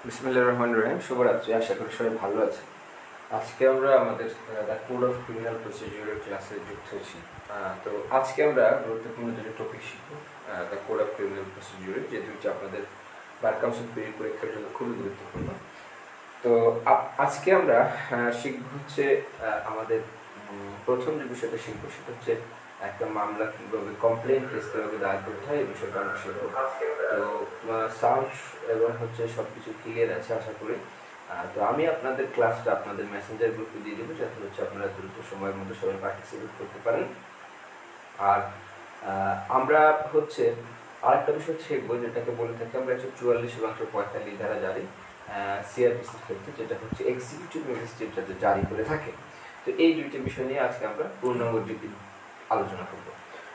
বিসমিল্লাহির রহমানির রহিম। শুভরাত্রি। আশা করি সবাই ভালো আছে। আজকে আমরা আমাদের দ্য কোড অফ ক্রিমিনাল প্রসিডিউরের ক্লাসে যুক্ত হয়েছি। তো আজকে আমরা গুরুত্বপূর্ণ দুটো টপিক শিখব দ্য কোড অফ ক্রিমিনাল প্রসিডিউরের, যে দুইটি আপনাদের বার কাউন্সিল পরীক্ষার জন্য খুবই গুরুত্বপূর্ণ। তো আজকে আমরা শিখব হচ্ছে আমাদের প্রথম যে বিষয়টা শিখবো সেটা হচ্ছে একটা মামলা কীভাবে কমপ্লেন কেস কীভাবে দায়ের করতে হয় এই বিষয়টা আমরা শিখবো। তো সাউন্ড এবং হচ্ছে সব কিছু ক্লিয়ার আছে আশা করি। তো আমি আপনাদের ক্লাসটা আপনাদের মেসেঞ্জার গ্রুপে দিয়ে দেবো, যাতে হচ্ছে আপনারা দ্রুত সময়ের মধ্যে সবাই পার্টিসিপেট করতে পারেন। আর আমরা হচ্ছে আরেকটা বিষয় শিখবো, যেটাকে বলে থাকি আমরা 144/45 ধারা জারি সিআরপিসির ক্ষেত্রে, যেটা হচ্ছে এক্সিকিউটিভ ম্যাজিস্ট্রেট যাতে জারি করে থাকে। তো এই দুইটি বিষয় নিয়ে আজকে আমরা পূর্ণাঙ্গ আলোচনা করব।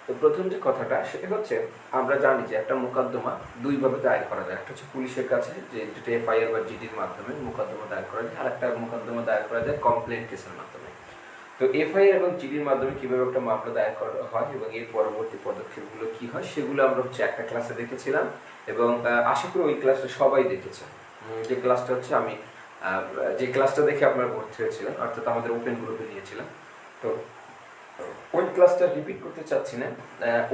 তো প্রথম যে কথাটা সেটা হচ্ছে, আমরা জানি যে একটা মোকদ্দমা দুইভাবে দায়ের করা যায়। একটা হচ্ছে পুলিশের কাছে, যেটা এফআইআর বা জিডির মাধ্যমে মোকদ্দমা দায়ের করা যায়, আর একটা মোকদ্দমা দায়ের করা যায় কমপ্লেন্ট কেসের মাধ্যমে। তো এফআইআর এবং জিডির মাধ্যমে কীভাবে একটা মামলা দায়ের করা হয় এবং এর পরবর্তী পদক্ষেপগুলো কী হয় সেগুলো আমরা হচ্ছে একটা ক্লাসে দেখেছিলাম, এবং আশা করি ওই ক্লাসটা সবাই দেখেছে। যে ক্লাসটা হচ্ছে আমি যে ক্লাসটা দেখে আপনারা ভর্তি হয়েছিলেন, অর্থাৎ আমাদের ওপেন গ্রুপে নিয়েছিলাম। তো ওই ক্লাসটা রিপিট করতে চাচ্ছি না।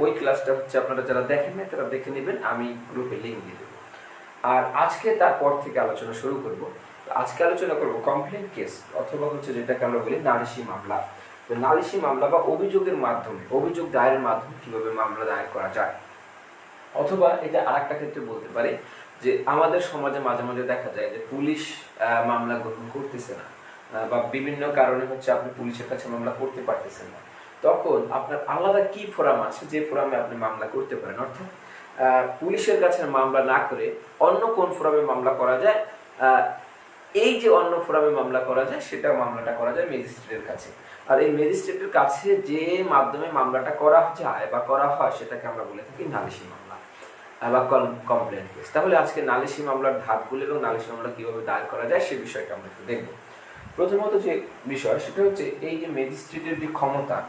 ওই ক্লাসটা হচ্ছে আপনারা যারা দেখেন না তারা দেখে নেবেন, আমি গ্রুপে লিঙ্ক দিয়ে দেবো। আর আজকে তারপর থেকে আলোচনা শুরু করব। আজকে আলোচনা করব কমপ্লেন্ট কেস, অথবা হচ্ছে যেটাকে আমরা বলি নালিশি মামলা। তো নালিশি মামলা বা অভিযোগের মাধ্যমে, অভিযোগ দায়েরের মাধ্যমে কীভাবে মামলা দায়ের করা যায়। অথবা এটা আরেকটা ক্ষেত্রে বলতে পারি যে আমাদের সমাজে মাঝে মাঝে দেখা যায় যে পুলিশ মামলা গ্রহণ করতেছে না, বা বিভিন্ন কারণে হচ্ছে আপনি পুলিশের কাছে মামলা করতে পারতেছেন না। তখন আপনার আলাদা কি ফোরাম আছে যে ফোরামে আপনি মামলা করতে পারেন, অর্থাৎ পুলিশের কাছে মামলা না করে অন্য কোন ফোরামে মামলা করা যায়। এই যে অন্য ফোরামে মামলা করা যায় সেটা মামলাটা করা যায় ম্যাজিস্ট্রেটের কাছে। আর এই ম্যাজিস্ট্রেটের কাছে যে মাধ্যমে মামলাটা করা যায় বা করা হয় সেটাকে আমরা বলে থাকি নালিশি মামলা বা কমপ্লেন্ট কেস। তাহলে আজকে নালিশি মামলার ধাপগুলো এবং নালিশি মামলা কীভাবে দায়ের করা যায় সেই বিষয়টা আমরা একটু দেখব। প্রথমত যে বিষয় সেটা হচ্ছে এই যে ম্যাজিস্ট্রেটের যে ক্ষমতা,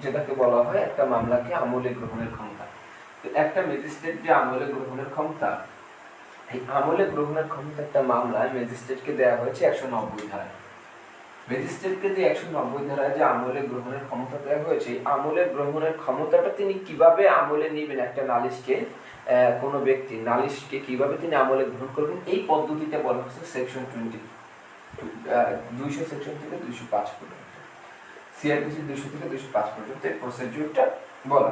যেটাকে বলা হয় একটা মামলাকে আমলে গ্রহণের ক্ষমতা। একটা ম্যাজিস্ট্রেট যে আমলে গ্রহণের ক্ষমতা, এই আমলে গ্রহণের ক্ষমতা একটা মামলায় ম্যাজিস্ট্রেটকে দেওয়া হয়েছে 190 ধারায়। ম্যাজিস্ট্রেটকে যে 190 ধারায় যে আমলে গ্রহণের ক্ষমতা দেওয়া হয়েছে, আমলে গ্রহণের ক্ষমতাটা তিনি কিভাবে আমলে নেবেন, একটা নালিশকে, কোনো ব্যক্তি নালিশকে কিভাবে তিনি আমলে গ্রহণ করবেন, এই পদ্ধতিটা বলা হচ্ছে সেকশন 200 সেকশন থেকে 205 পর্যন্ত, সিআরপিসি 200 থেকে 205 পর্যন্ত এই প্রসিডিউরটা বলা।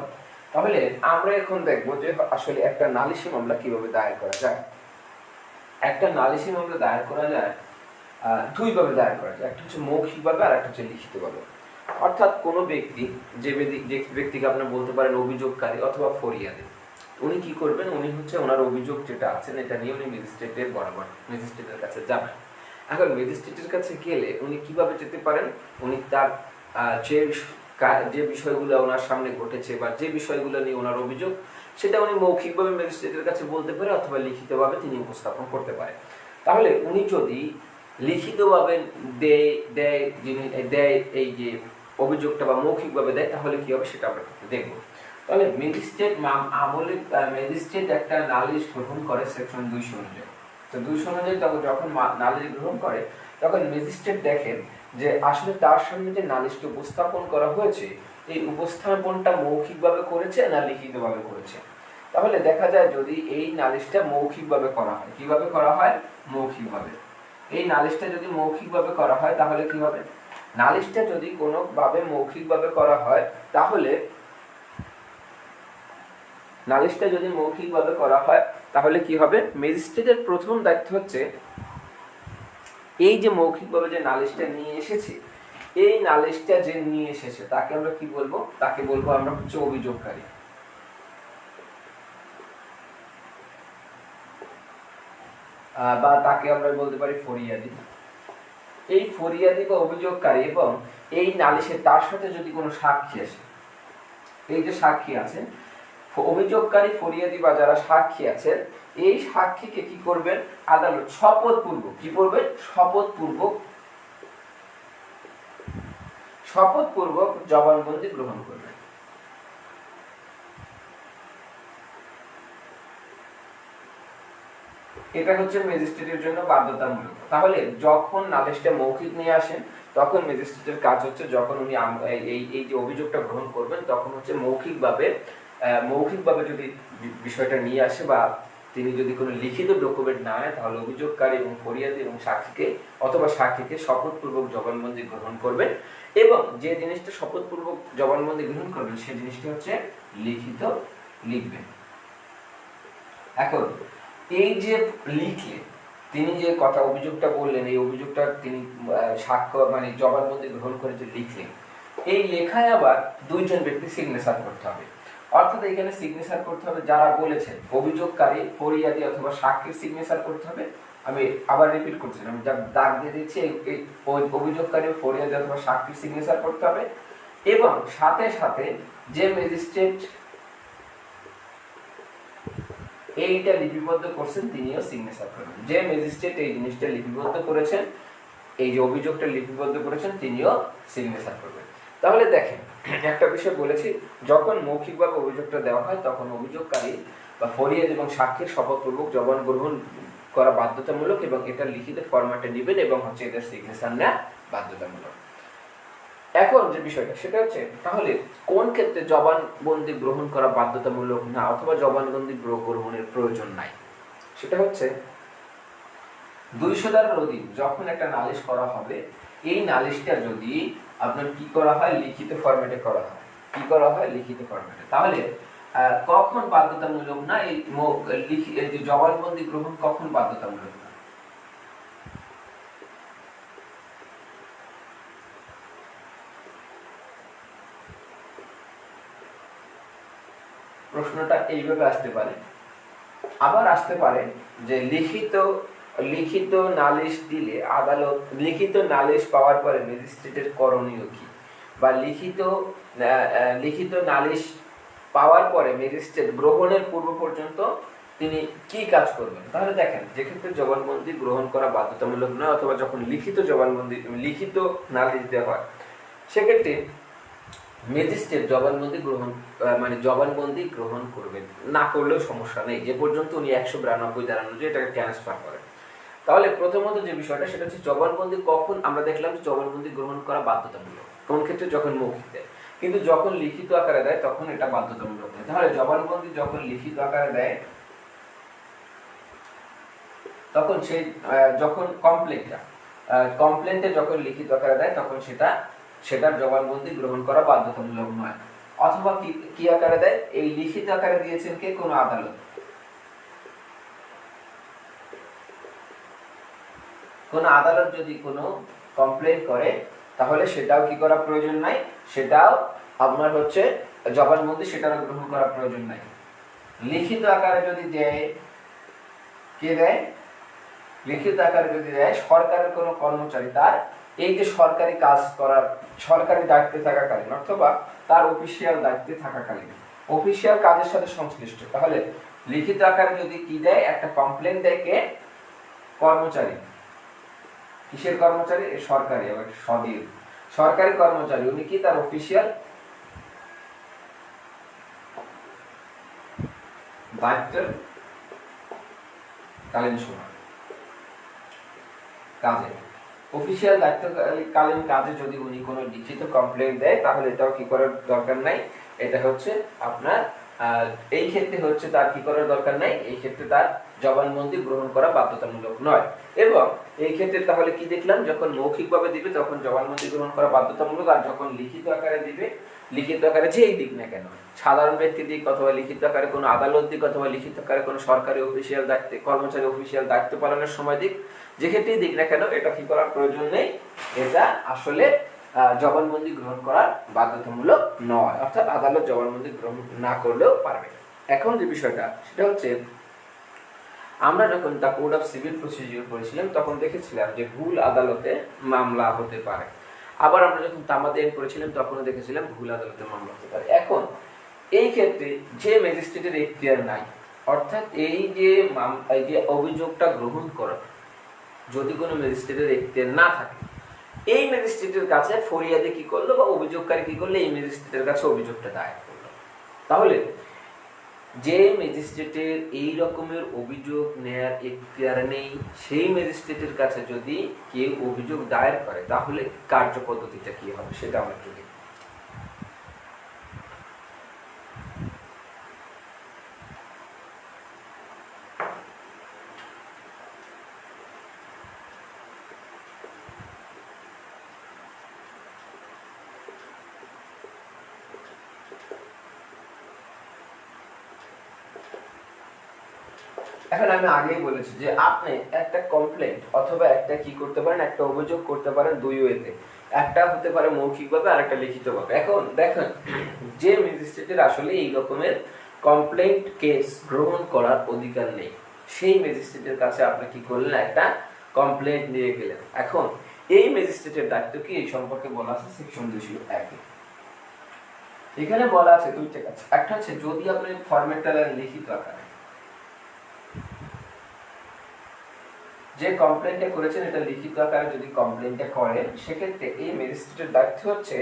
তাহলে আমরা এখন দেখব যে আসলে একটা নালিশি মামলা কিভাবে দায়ের করা যায়। একটা নালিশি মামলা দায়ের করা যায় দুইভাবে দায়ের করা যায়, একটা হচ্ছে মৌখিকভাবে আর একটা হচ্ছে লিখিতভাবে। অর্থাৎ কোনো ব্যক্তি, যে ব্যক্তিকে আপনি বলতে পারেন অভিযোগকারী অথবা ফরিয়াদি, উনি কি করবেন, উনি হচ্ছে ওনার অভিযোগ যেটা আছেন এটা নিয়ে উনি ম্যাজিস্ট্রেটের বরাবর ম্যাজিস্ট্রেটের কাছে যাবেন। এখন ম্যাজিস্ট্রেটের কাছে গেলে উনি কিভাবে যেতে পারেন, উনি তার যে বিষয়গুলো ওনার সামনে ঘটেছে বা যে বিষয়গুলো নিয়ে ওনার অভিযোগ, সেটা উনি মৌখিকভাবে ম্যাজিস্ট্রেটের কাছে বলতে পারে অথবা লিখিতভাবে তিনি উপস্থাপন করতে পারে। তাহলে উনি যদি লিখিতভাবে দেয় এই যে অভিযোগটা বা মৌখিকভাবে দেয়, তাহলে কি হবে সেটা আমরা দেখব। তাহলে ম্যাজিস্ট্রেট একটা নালিশ গ্রহণ করে সেকশন 200 অনুযায়ী। তো 200 অনুযায়ী যখন নালিশ গ্রহণ করে, তখন ম্যাজিস্ট্রেট দেখেন যে আসলে তার সামনে যে নালিশটি উপস্থাপন করা হয়েছে, এই উপস্থাপনটা মৌখিকভাবে করেছে না লিখিতভাবে করেছে। তাহলে দেখা যায় যদি এই নালিশটা মৌখিকভাবে করা হয়, কিভাবে করা হয়, মৌখিকভাবে। এই নালিশটা যদি মৌখিকভাবে করা হয় তাহলে কি হবে, নালিশটা যদি কোনোভাবে মৌখিকভাবে করা হয় তাহলে নালিশটা যদি মৌখিকভাবে করা হয় তাহলে কি হবে, ম্যাজিস্ট্রেটের প্রথম দায়িত্ব হচ্ছে এই যে মৌখিকভাবে যে নালিশটা নিয়ে এসেছে, এই নালিশটা যে নিয়ে এসেছে তাকে আমরা কি বলবো, তাকে বলবো আমরা হচ্ছে অভিযোগকারী, বা তাকে আমরা বলতে পারি ফরিয়াদি। এই ফরিয়াদি বা অভিযোগকারী এবং এই নালিশে তার সাথে যদি কোনো সাক্ষী আসে, এই যে সাক্ষী আছে, অভিযোগকারী ফরিয়াদি বা যারা সাক্ষী আছেন, এই সাক্ষীকে কি করবেন, আদালত শপথপূর্বক কি করবেন, শপথপূর্বক জবানবন্দি গ্রহণ করবেন। এটা হচ্ছে ম্যাজিস্ট্রেটের জন্য বাধ্যতামূলক। তাহলে যখন নালিশটা মৌখিক নিয়ে আসেন তখন ম্যাজিস্ট্রেটের কাজ হচ্ছে, যখন উনি এই যে অভিযোগটা গ্রহণ করবেন তখন হচ্ছে মৌখিকভাবে যদি বিষয়টা নিয়ে আসে বা তিনি যদি কোনো লিখিত ডকুমেন্ট না আনে, তাহলে অভিযোগকারী এবং ফরিয়াদি এবং সাক্ষীকে শপথপূর্বক জবানবন্দি গ্রহণ করবেন, এবং যে জিনিসটা শপথপূর্বক জবানবন্দি গ্রহণ করবেন সেই জিনিসটা হচ্ছে লিখবেন। এখন এই যে লিখলে তিনি যে কথা অভিযোগটা বললেন, এই অভিযোগটা তিনি সাক্ষ্য মানে জবানবন্দি গ্রহণ করে যে লিখলেন, এই লেখায় আবার দুইজন ব্যক্তি সিগনেচার করতে হবে। অর্থাৎ এখানে সিগনেচার করতে হবে যারা বলেছেন, অভিযোগকারী, ফরিয়াদি অথবা সাক্ষীর সিগনেচার করতে হবে। আমি আবার রিপিট করছি, আমি যা দাগ দিয়ে দিচ্ছি, এই অভিযোগকারী, ফরিয়াদি অথবা সাক্ষীর সিগনেচার করতে হবে, এবং সাথে সাথে যে ম্যাজিস্ট্রেট এইটা লিপিবদ্ধ করছেন তিনিও সিগনেচার করবেন। যে ম্যাজিস্ট্রেট এই জিনিসটা লিপিবদ্ধ করেছেন, এই যে অভিযোগটা লিপিবদ্ধ করেছেন, তিনিও সিগনেচার করবেন। তাহলে দেখেন, একটা বিষয় বলেছি, যখন মৌখিকভাবে অভিযোগটা দেওয়া হয় তখন অভিযোগকারী বা ফরিয়াদ এবং সাক্ষীর শপথপূর্বক জবান গ্রহণ করা বাধ্যতামূলক, এবং এটা লিখিত ফরম্যাটে নেবেন এবং হচ্ছে এদের সিগনেচার নেওয়া বাধ্যতামূলক। এখন যে বিষয়টা সেটা হচ্ছে, তাহলে কোন ক্ষেত্রে জবানবন্দি গ্রহণ করা বাধ্যতামূলক না অথবা জবানবন্দি গ্রহণের প্রয়োজন নাই, সেটা হচ্ছে 200 ধারার অধীন যখন একটা নালিশ করা হবে, এই নালিশটা যদি আপনার কি করা হয়, লিখিত ফরম্যাটে করা হয়। কি করা হয়? লিখিত ফরম্যাটে। তাহলে কখন বাধ্যতামূলক না এই জবানবন্দি গ্রহণ কখন বাধ্যতামূলক না? প্রশ্নটা এইভাবে আসতে পারে, আবার আসতে পারে যে লিখিত নালিশ দিলে আদালত, লিখিত নালিশ পাওয়ার পরে ম্যাজিস্ট্রেটের করণীয় কি, বা লিখিত নালিশ পাওয়ার পরে ম্যাজিস্ট্রেট গ্রহণের পূর্ব পর্যন্ত তিনি কি কাজ করবেন। তাহলে দেখেন, যেক্ষেত্রে জবানবন্দি গ্রহণ করা বাধ্যতামূলক নয় অথবা যখন লিখিত নালিশ দেওয়া হয়, সেক্ষেত্রে ম্যাজিস্ট্রেট জবানবন্দি গ্রহণ করবেন, না করলেও সমস্যা নেই, যে পর্যন্ত উনি 192 ধারা অনুযায়ী এটাকে ট্রান্সফার করেন। তাহলে প্রথমত যে বিষয়টা সেটা হচ্ছে জবানবন্দি কখন আমরা দেখলাম জবানবন্দি গ্রহণ করা বাধ্যতামূলক, কোন ক্ষেত্রে? যখন মৌখিক দেয়। কিন্তু যখন লিখিত আকারে দেয় তখন এটা বাধ্যতামূলক নয়। তাহলে জবানবন্দি যখন লিখিত আকারে দেয় তখন যখন কমপ্লেন্টে যখন লিখিত আকারে দেয় তখন সেটার জবানবন্দি গ্রহণ করা বাধ্যতামূলক নয়। অথবা কি আকারে দেয়? এই লিখিত আকারে দিয়েছেন কে? কোনো আদালত। কোন আদালত যদি কোনো কমপ্লেন করে তাহলে সেটাও কি করা প্রয়োজন নাই, সেটাও আপনার হচ্ছে জবানবন্দি সেটারও গ্রহণ করা প্রয়োজন নাই। লিখিত আকারে যদি দেয়, কে দেয়? লিখিত আকারে যদি দেয় সরকারের কোনো কর্মচারী, তার এই যে সরকারি কাজ করার, সরকারি দায়িত্বে থাকাকালীন অথবা তার অফিসিয়াল দায়িত্বে থাকাকালীন, অফিসিয়াল কাজের সাথে সংশ্লিষ্ট, তাহলে লিখিত আকারে যদি কি দেয়, একটা কমপ্লেন দেয় কে? কর্মচারী। কিসের কর্মচারী? সরকারি, সরকারি কর্মচারী। উনি কি তার অফিসিয়াল দায়িত্বের কালীন সময় কাজে, অফিসিয়াল দায়িত্বকালীন কাজে যদি উনি কোনো লিখিত কমপ্লেইন দেয় তাহলে এটাও কি করার দরকার নাই। এটা হচ্ছে আপনার এই ক্ষেত্রে হচ্ছে তার কি করার দরকার নাই, এই ক্ষেত্রে তার জবানবন্দি গ্রহণ করা বাধ্যতামূলক নয়। এবং এই ক্ষেত্রে তাহলে কি দেখলাম, যখন মৌখিকভাবে দিবে তখন জবানবন্দি গ্রহণ করা বাধ্যতামূলক, আর যখন লিখিত আকারে দিবে, লিখিত আকারে যেই দিক না কেন, সাধারণ ব্যক্তি দিক অথবা লিখিত আকারে কোনো আদালত দিক অথবা লিখিত আকারে কোনো সরকারি অফিসিয়াল দায়িত্বে কর্মচারী অফিসিয়াল দায়িত্ব পালনের সময় দিক, যে ক্ষেত্রেই দিক না কেন, এটা কি করার প্রয়োজন নেই, এটা আসলে জবানবন্দি গ্রহণ করার বাধ্যতামূলক নয়, অর্থাৎ আদালত জবানবন্দি গ্রহণ না করলেও পারবে। এখন যে বিষয়টা সেটা হচ্ছে, আমরা যখন the code of civil procedure পড়েছিলাম তখন দেখেছিলাম যে ভুল আদালতে মামলা হতে পারে। আবার আমরা যখন তামাদেন পড়েছিলাম তখনও দেখেছিলাম ভুল আদালতে মামলা হতে পারে। এখন এই ক্ষেত্রে যে ম্যাজিস্ট্রেটের এখতিয়ার নাই, অর্থাৎ এই যে অভিযোগটা গ্রহণ করা, যদি কোনো ম্যাজিস্ট্রেটের এখতিয়ার না থাকে, এই ম্যাজিস্ট্রেটের কাছে ফরিয়াদি কি করলো বা অভিযোগকারী কি করলো, এই ম্যাজিস্ট্রেটের কাছে অভিযোগটা দায়ের করলো। তাহলে যে ম্যাজিস্ট্রেটের এই রকমের অভিযোগ নেয়ার এখতিয়ার নেই সেই ম্যাজিস্ট্রেটের কাছে যদি কেউ অভিযোগ দায়ের করে তাহলে কার্যপদ্ধতিটা কি হবে সেটা আমরা একটু দেখি। এখন আমি আগেই বলেছি যে আপনি একটা কমপ্লেন্ট অথবা একটা কি করতে পারেন, একটা অভিযোগ করতে পারেন দুই ওয়েতে। একটা হতে পারে মৌখিকভাবে আর একটা লিখিতভাবে। এখন দেখেন যে ম্যাজিস্ট্রেটের আসলে এই রকমের কমপ্লেন্ট কেস গ্রহণ করার অধিকার নেই সেই ম্যাজিস্ট্রেটের কাছে আপনি কি করলেন, একটা কমপ্লেন্ট নিয়ে গেলেন। এখন এই ম্যাজিস্ট্রেটের দায়িত্ব কি এই সম্পর্কে বলা আছে সেকশন 201। এখানে বলা আছে দুইটা কাজ। একটা হচ্ছে যদি আপনি ফরম্যাট লিখিত আকারে যে কমপ্লেইনটা করেছেন এটা লিখিত আকারে যদি কমপ্লেইনটা করেন সেক্ষেত্রে এই ম্যাজিস্ট্রেটের দায়িত্ব হচ্ছে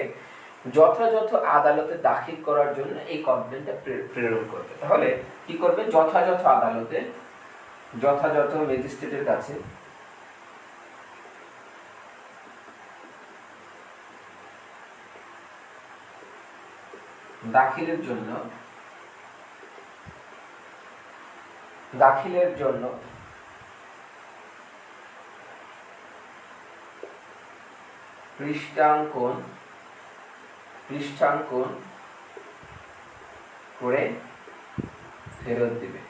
যথাযথ আদালতে দাখিল করার জন্য এই কমপ্লেইনটা প্রেরণ করবে। তাহলে কি করবে, যথাযথ আদালতে যথাযথ ম্যাজিস্ট্রেটের কাছে দাখিলের জন্য পৃষ্ঠাঙ্কন করে ফেরত দিবে।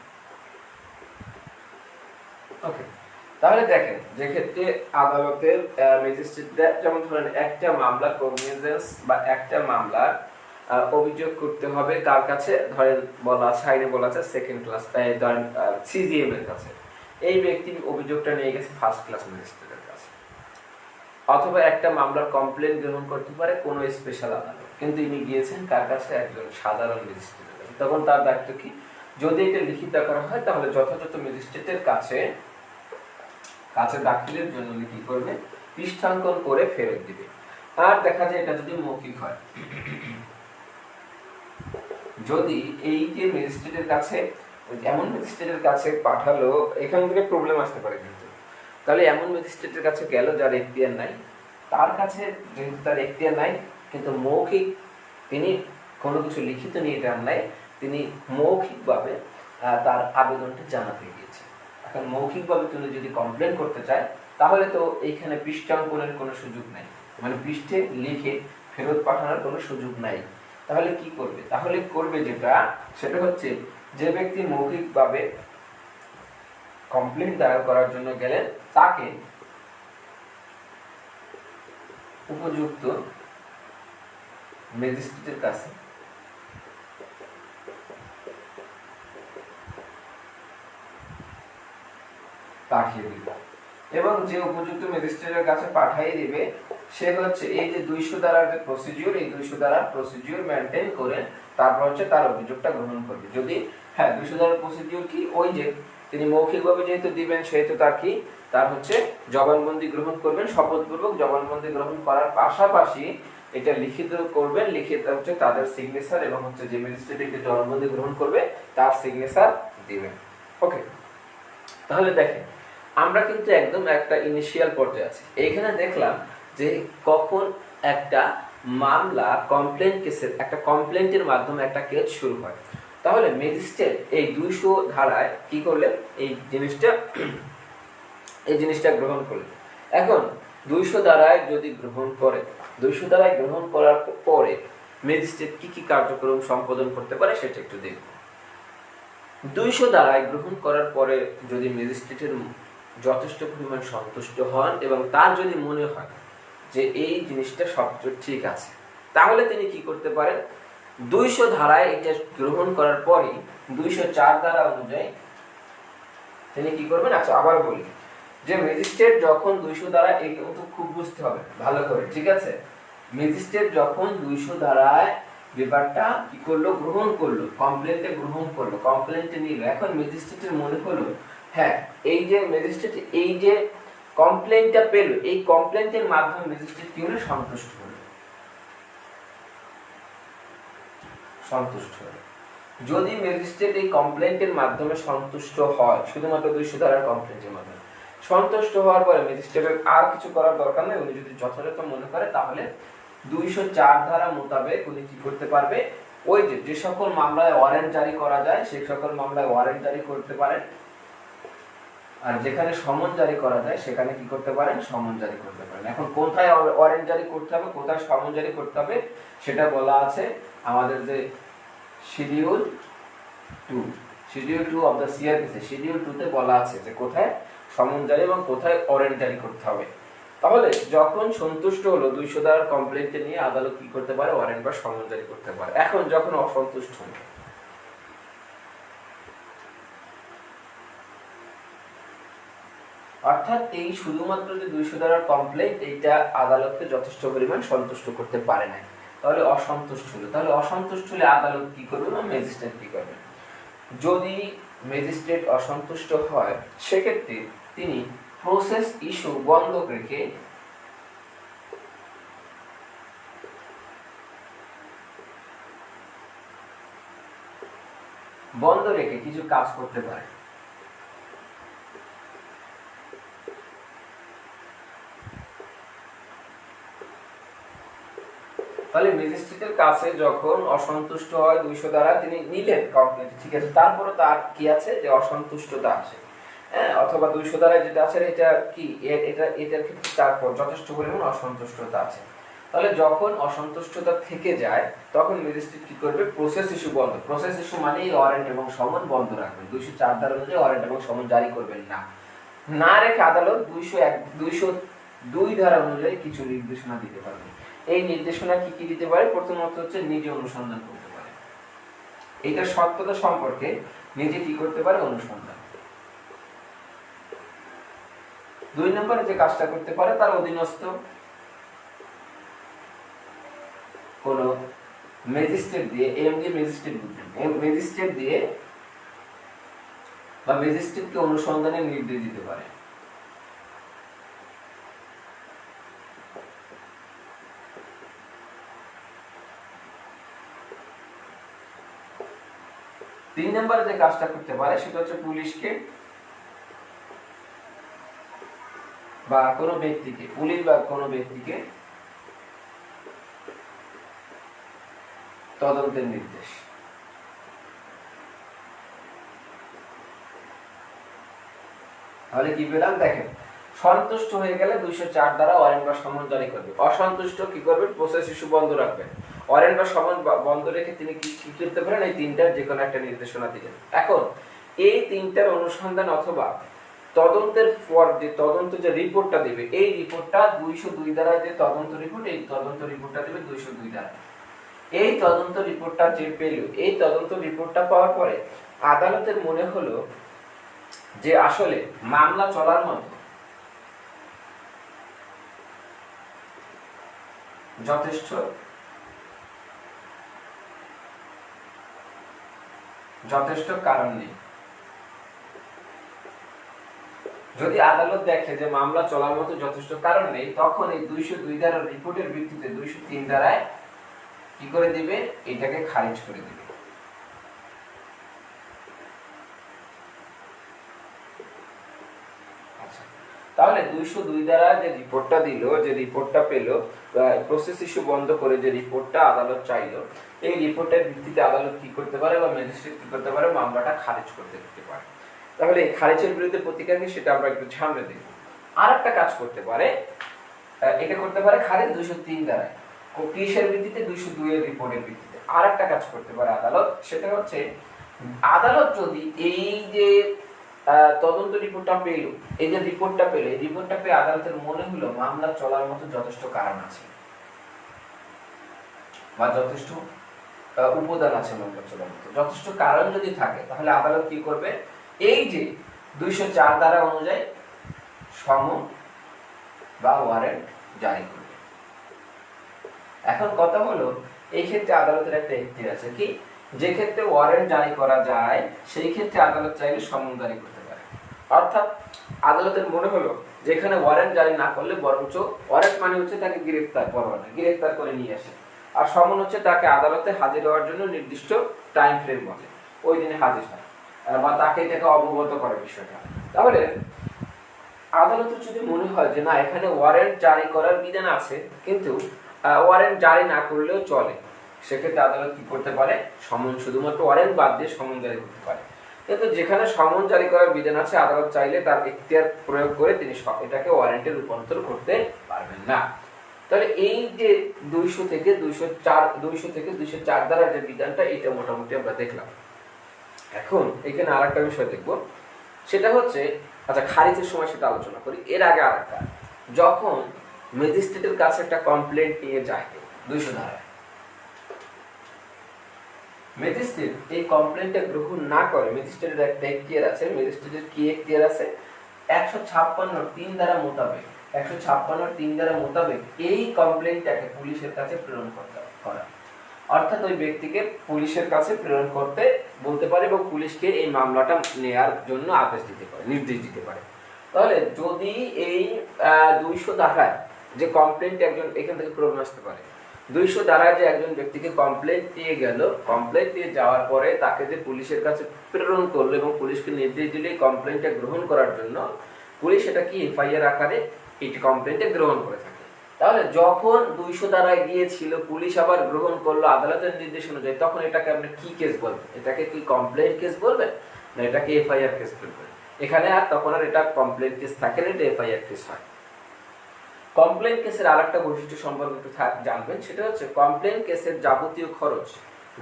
ওকে, তাহলে দেখেন যে ক্ষেত্রে আদালতের ম্যাজিস্ট্রেটরা যেমন ধরেন একটা মামলার কগনিজেন্স বা একটা মামলার অভিযোগ করতে হবে কার কাছে, ধরেন বলা আছে আইনে বলা আছে সেকেন্ড ক্লাস, ধরেন সিজিএম এর কাছে। এই ব্যক্তি অভিযোগটা নিয়ে গেছে ফার্স্ট ক্লাস ম্যাজিস্ট্রেটের কাছে। অথবা একটা মামলার কমপ্লেন গ্রহণ করতে পারে কোনো স্পেশাল আদালত, কিন্তু ইনি গিয়েছেন কার কাছে, একজন সাধারণ ম্যাজিস্ট্রেটের কাছে। তখন তার দায়িত্ব কি, যদি এটা লিখিত করা হয় তাহলে যথাযথ ম্যাজিস্ট্রেটের কাছে দাখিলের জন্য কি করবে, পৃষ্ঠাঙ্কন করে ফেরত দিবে। আর দেখা যায় এটা যদি মৌখিক হয়, যদি এই যে ম্যাজিস্ট্রেটের কাছে এমন ম্যাজিস্ট্রেটের কাছে পাঠালো, এখান থেকে প্রবলেম আসতে পারে কিন্তু। তাহলে এমন ম্যাজিস্ট্রেটের কাছে গেল যার এখতিয়ার নাই, তার কাছে যেহেতু তার এখতিয়ার নাই কিন্তু মৌখিক, তিনি কোনো কিছু লিখিত নিয়ে যান নাই, তিনি মৌখিকভাবে তার আবেদনটা জানাতে গিয়েছে। এখন মৌখিকভাবে তিনি যদি কমপ্লেন করতে চায় তাহলে তো এইখানে পৃষ্ঠাঙ্কনের কোনো সুযোগ নাই, মানে পৃষ্ঠে লিখে ফেরত পাঠানোর কোনো সুযোগ নাই। তাহলে কি করবে, তাহলে করবে যেটা, সেটা হচ্ছে যে ব্যক্তি মৌখিকভাবে কমপ্লেন দায়ের করার জন্য গেলেন তাকে উপযুক্ত ম্যাজিস্ট্রেটের কাছে পাঠিয়ে দিবে। এবং যে উপযুক্ত ম্যাজিস্ট্রেটের কাছে পাঠিয়ে দিবে সে হচ্ছে এই যে 200 ধারার যে প্রসিডিউর, এই 200 ধারার প্রসিডিউর মেনটেন করে তারপর হচ্ছে তার অভিযোগটা গ্রহণ করবে। যদি 200 ধারার প্রসিডিউর কি, ওই যে তিনি মৌখিকভাবে যেহেতু দিবেন সেহেতু তার কি, তার হচ্ছে জবানবন্দি গ্রহণ করবেন, শপথপূর্বক জবানবন্দি গ্রহণ করার পাশাপাশি এটা লিখিত করবেন, লিখিত হচ্ছে তাদের সিগনেচার এবং হচ্ছে যে ম্যাজিস্ট্রেট এটা জবানবন্দি গ্রহণ করবে তার সিগনেচার দিবেন। ওকে, তাহলে দেখেন আমরা কিন্তু একদম একটা ইনিশিয়াল পর্যায়ে আছি। এইখানে দেখলাম যে কখন একটা মামলা কমপ্লেন কেসের, একটা কমপ্লেন্টের মাধ্যমে একটা কেস শুরু হয়। তাহলে ম্যাজিস্ট্রেট এই 200 ধারায় কি করলেন, এই জিনিসটা গ্রহণ করলেন। এখন 200 ধারায় যদি গ্রহণ করে, 200 ধারায় গ্রহণ করার পরে ম্যাজিস্ট্রেট কি কি কার্যক্রম সম্পাদন করতে পারে সেটা একটু দেখব। 200 ধারায় গ্রহণ করার পরে যদি ম্যাজিস্ট্রেটের যথেষ্ট পরিমাণ সন্তুষ্ট হন এবং তার যদি মনে হয় যে এই জিনিসটা সবচেয়ে ঠিক আছে, তাহলে তিনি কি করতে পারেন, 200 ধারায় এটা গ্রহণ করার পরে 204 ধারা অনুযায়ী তিনি কি করবেন। আচ্ছা আবার বলি যে ম্যাজিস্ট্রেট যখন 200 ধারায়, এই কিন্তু খুব বুঝতে হবে ভালো করে, ঠিক আছে। ম্যাজিস্ট্রেট যখন 200 ধারায় ব্যাপারটা কি করলো, গ্রহণ করলো, কমপ্লেন্টে গ্রহণ করলো, কমপ্লেন্টে নিল। এখন ম্যাজিস্ট্রেটের মনে হলো এই যে ম্যাজিস্ট্রেট এই যে কমপ্লেন্টটা পেল, এই কমপ্লেন্টের মাধ্যমে ম্যাজিস্ট্রেট কি হলো, সন্তুষ্ট হলো। যদি ম্যাজিস্ট্রেট এই কমপ্লেন্টের মাধ্যমে সন্তুষ্ট হয়, শুধুমাত্র 200 ধারার কমপ্লেন্টের মাধ্যমে সন্তুষ্ট হওয়ার পরে ম্যাজিস্ট্রেটের আর কিছু করার দরকার নেই, উনি যদি যথাযথ মনে করে তাহলে 204 ধারা মোতাবেক উনি কি করতে পারবে, ওই যে সকল মামলায় ওয়ারেন্ট জারি করা যায় সেই সকল মামলায় ওয়ারেন্ট জারি করতে পারেন, আর যেখানে সমন জারি করা যায় সেখানে কি করতে পারেন, সমন জারি করতে পারেন। এখন কোথায় ওয়ারেন্ট জারি করতে হবে, কোথায় সমন জারি করতে হবে সেটা বলা আছে আমাদের যে schedule 2 of the CrPC, schedule 2 তে বলা আছে যে কোথায় সমন জারি এবং কোথায় ওয়ারেন্ট জারি করতে হবে। তাহলে যখন সন্তুষ্ট হলো 200 ধারার কমপ্লেন্টে নিয়ে আদালত কি করতে পারে, ওয়ারেন্ট বা সমন জারি করতে পারে। এখন যখন অসন্তুষ্ট হলো, অর্থাৎ এই শুধুমাত্র যে 200 ধারার কমপ্লেন্ট এইটা আদালতকে যথেষ্ট পরিমাণ সন্তুষ্ট করতে পারে না, তাহলে অসন্তুষ্ট হলো। তাহলে অসন্তুষ্ট হলে আদালত কি করবে বা ম্যাজিস্ট্রেট কি করবে? যদি ম্যাজিস্ট্রেট অসন্তুষ্ট হয় সেক্ষেত্রে তিনি প্রসেস ইস্যু বন্ধ রেখে কিছু কাজ করতে পারে। তাহলে ম্যাজিস্ট্রেটের কাছে যখন অসন্তুষ্ট হয় 200 দ্বারা, তিনি নিলেন কমপ্লেন্ট, ঠিক আছে, তারপরে তার কি আছে যে অসন্তুষ্টতা আছে, হ্যাঁ, অথবা 200 দ্বারা যেটা আছে এটা কি এটার ক্ষেত্রে তারপর যথেষ্ট পরিমাণ অসন্তুষ্টতা আছে। তাহলে যখন অসন্তুষ্টতা থেকে যায় তখন ম্যাজিস্ট্রেট কি করবে, প্রসেস ইস্যু বন্ধ। প্রসেস ইস্যু মানে ওয়ারেন্ট এবং সমন বন্ধ রাখবেন। 204 ধারা অনুযায়ী ওয়ারেন্ট এবং সমন জারি করবেন না রেখে আদালত 202 ধারা অনুযায়ী কিছু নির্দেশনা দিতে পারবে। এই নির্দেশনা কি কি দিতে পারে? প্রথমত হচ্ছে নিজে অনুসন্ধান করতে পারে, এইটার সত্যতা সম্পর্কে নিজে কি করতে পারে, অনুসন্ধান। 2 নম্বরে যে কাজটা করতে পারে, তার অধীনস্থ কোন ম্যাজিস্ট্রেট দিয়ে, এমডি ম্যাজিস্ট্রেট দিয়ে বা ম্যাজিস্ট্রেটকে অনুসন্ধানের নির্দেশ দিতে পারে। তিন নম্বরে যে কাজটা করতে পারে সেটা হচ্ছে পুলিশকে বা কোনো ব্যক্তিকে, পুলিশ বা কোনো ব্যক্তিকে তদন্তের নির্দেশ। তাহলে কি পেলাম দেখেন, সন্তুষ্ট হয়ে গেলে 204 দ্বারা ওয়ারেন্ট বা সমন জারি করবে, অসন্তুষ্ট কি করবে, প্রসেস ইস্যু বন্ধ রাখবে, ওয়ারেন্ট বা সমন বন্ধ রেখে তিনি কি করতে পারেন, এই তিনটার যে কোনো একটা নির্দেশনা দিলেন। এখন এই তিনটার অনুসন্ধান অথবা তদন্তের পর যে তদন্ত যে রিপোর্টটা দেবে, এই রিপোর্টটা 202 দ্বারা যে তদন্ত রিপোর্ট, এই তদন্ত রিপোর্টটা দেবে 202 দ্বারা। এই তদন্ত রিপোর্টটা যে পেল, এই তদন্ত রিপোর্টটা পাওয়ার পরে আদালতের মনে হলো যে আসলে মামলা চলার মতো যথেষ্ট কারণ নেই। যদি আদালত দেখে যে মামলা চলার মতো যথেষ্ট কারণ নেই, তখন এই 202 ধারার রিপোর্টের ভিত্তিতে 203 ধারায় কি করে দিবে, এটাকে খারিজ করে দিবে। তাহলে 202 দ্বারা যে রিপোর্টটা দিল, যে রিপোর্টটা পেল, প্রসেস ইস্যু বন্ধ করে যে রিপোর্টটা আদালত চাইলো, এই রিপোর্টের ভিত্তিতে আদালত কি করতে পারে বা ম্যাজিস্ট্রেট কি করতে পারে, মামলাটা খারিজ করতে দিতে পারে। তাহলে এই খারিজের বিরুদ্ধে প্রতিকার কি সেটা আমরা একটু সামনে দেখব। আর একটা কাজ করতে পারে, এটা করতে পারে খারিজ 203 দ্বারায়, কিসের ভিত্তিতে, 202 এর রিপোর্টের ভিত্তিতে। আর একটা কাজ করতে পারে আদালত, সেটা হচ্ছে আদালত যদি এই যে তদন্ত রিপোর্টটা পেল, এই যে রিপোর্টটা পেল, এই রিপোর্টটা পেয়ে আদালতের মনে হলো মামলা চলার মতো যথেষ্ট কারণ আছে বা যথেষ্ট উপাদান আছে মামলা চলার মতো, যথেষ্ট কারণ যদি থাকে, তাহলে আদালত কি করবে, এই যে 204 ধারা অনুযায়ী সমন বা ওয়ারেন্ট জারি করবে। এখন কথা হলো, এই ক্ষেত্রে আদালতের একটা এখতিয়ার আছে, কি, যে ক্ষেত্রে ওয়ারেন্ট জারি করা যায় সেই ক্ষেত্রে আদালত চাইলে সমন জারি করতে পারে। অর্থাৎ আদালতের মনে হলো যেখানে ওয়ারেন্ট জারি না করলে বরঞ্চ, ওয়ারেন্ট মানে হচ্ছে তাকে গ্রেফতার পরোয়ানা, গ্রেফতার করে নিয়ে আসে, আর সমন হচ্ছে তাকে আদালতে হাজির হওয়ার জন্য নির্দিষ্ট টাইম ফ্রেম বলে, ওই দিনে হাজির হয় বা তাকে এটাকে অবগত করে বিষয়টা। তাহলে আদালতের যদি মনে হয় যে না এখানে ওয়ারেন্ট জারি করার বিধান আছে কিন্তু ওয়ারেন্ট জারি না করলেও চলে, সেক্ষেত্রে আদালত কি করতে পারে, সমন, শুধুমাত্র ওয়ারেন্ট বাদ দিয়ে সমন জারি করতে পারে। কিন্তু যেখানে সমন জারি করার বিধান আছে আদালত চাইলে তার এখতিয়ার প্রয়োগ করে তিনি এটাকে ওয়ারেন্টে রূপান্তর করতে পারবেন না। তাহলে এই যে 200 থেকে 204 ধারা যে বিধানটা, এটা মোটামুটি আমরা দেখলাম। এখন এখানে আরেকটা বিষয় দেখব, সেটা হচ্ছে আচ্ছা খারিজের সময় সেটা আলোচনা করি। এর আগে আরেকটা, যখন ম্যাজিস্ট্রেটের কাছে একটা কমপ্লেন্ট নিয়ে যায় 200 ধারায়, ম্যাজিস্ট্রেট এই কমপ্লেন্টটা গ্রহণ না করে, ম্যাজিস্ট্রেটের একটা এখতিয়ার আছে, ম্যাজিস্ট্রেটের কি এখতিয়ার আছে, 156(3) ধারা মোতাবেক 156(3) ধারা মোতাবেক এই কমপ্লেন্টটাকে পুলিশের কাছে প্রেরণ করা, অর্থাৎ ওই ব্যক্তিকে পুলিশের কাছে প্রেরণ করতে বলতে পারে এবং পুলিশকে এই মামলাটা নেয়ার জন্য আদেশ দিতে পারে, নির্দেশ দিতে পারে। তাহলে যদি এই 200 ধারায় যে কমপ্লেন্ট একজন এখান থেকে প্রমাণ আসতে পারে, 200 ধারায় যে একজন ব্যক্তিকে কমপ্লেন্ট দিয়ে গেল, কমপ্লেন্ট দিয়ে যাওয়ার পরে তাকে যে পুলিশের কাছে প্রেরণ করলো এবং পুলিশকে নির্দেশ দিলে কমপ্লেন্টটা গ্রহণ করার জন্য, পুলিশ এটা কি এফআইআর আকারে এই কমপ্লেন্টে গ্রহণ করে থাকে। তাহলে যখন 200 ধারায় গিয়েছিল, পুলিশ আবার গ্রহণ করলো আদালতের নির্দেশ অনুযায়ী, তখন এটাকে আপনি কি কেস বলবেন, এটাকে কি কমপ্লেন্ট কেস বলবেন না এটাকে এফআইআর কেস বলবেন? এখানে আর তখন আর এটা কমপ্লেন্ট কেস থাকে না, এটা এফআইআর কেস হয়। কমপ্লেন্ট কেসের আরেকটা বৈশিষ্ট্য সম্পর্কে একটু জানবেন, সেটা হচ্ছে কমপ্লেন্ট কেসের যাবতীয় খরচ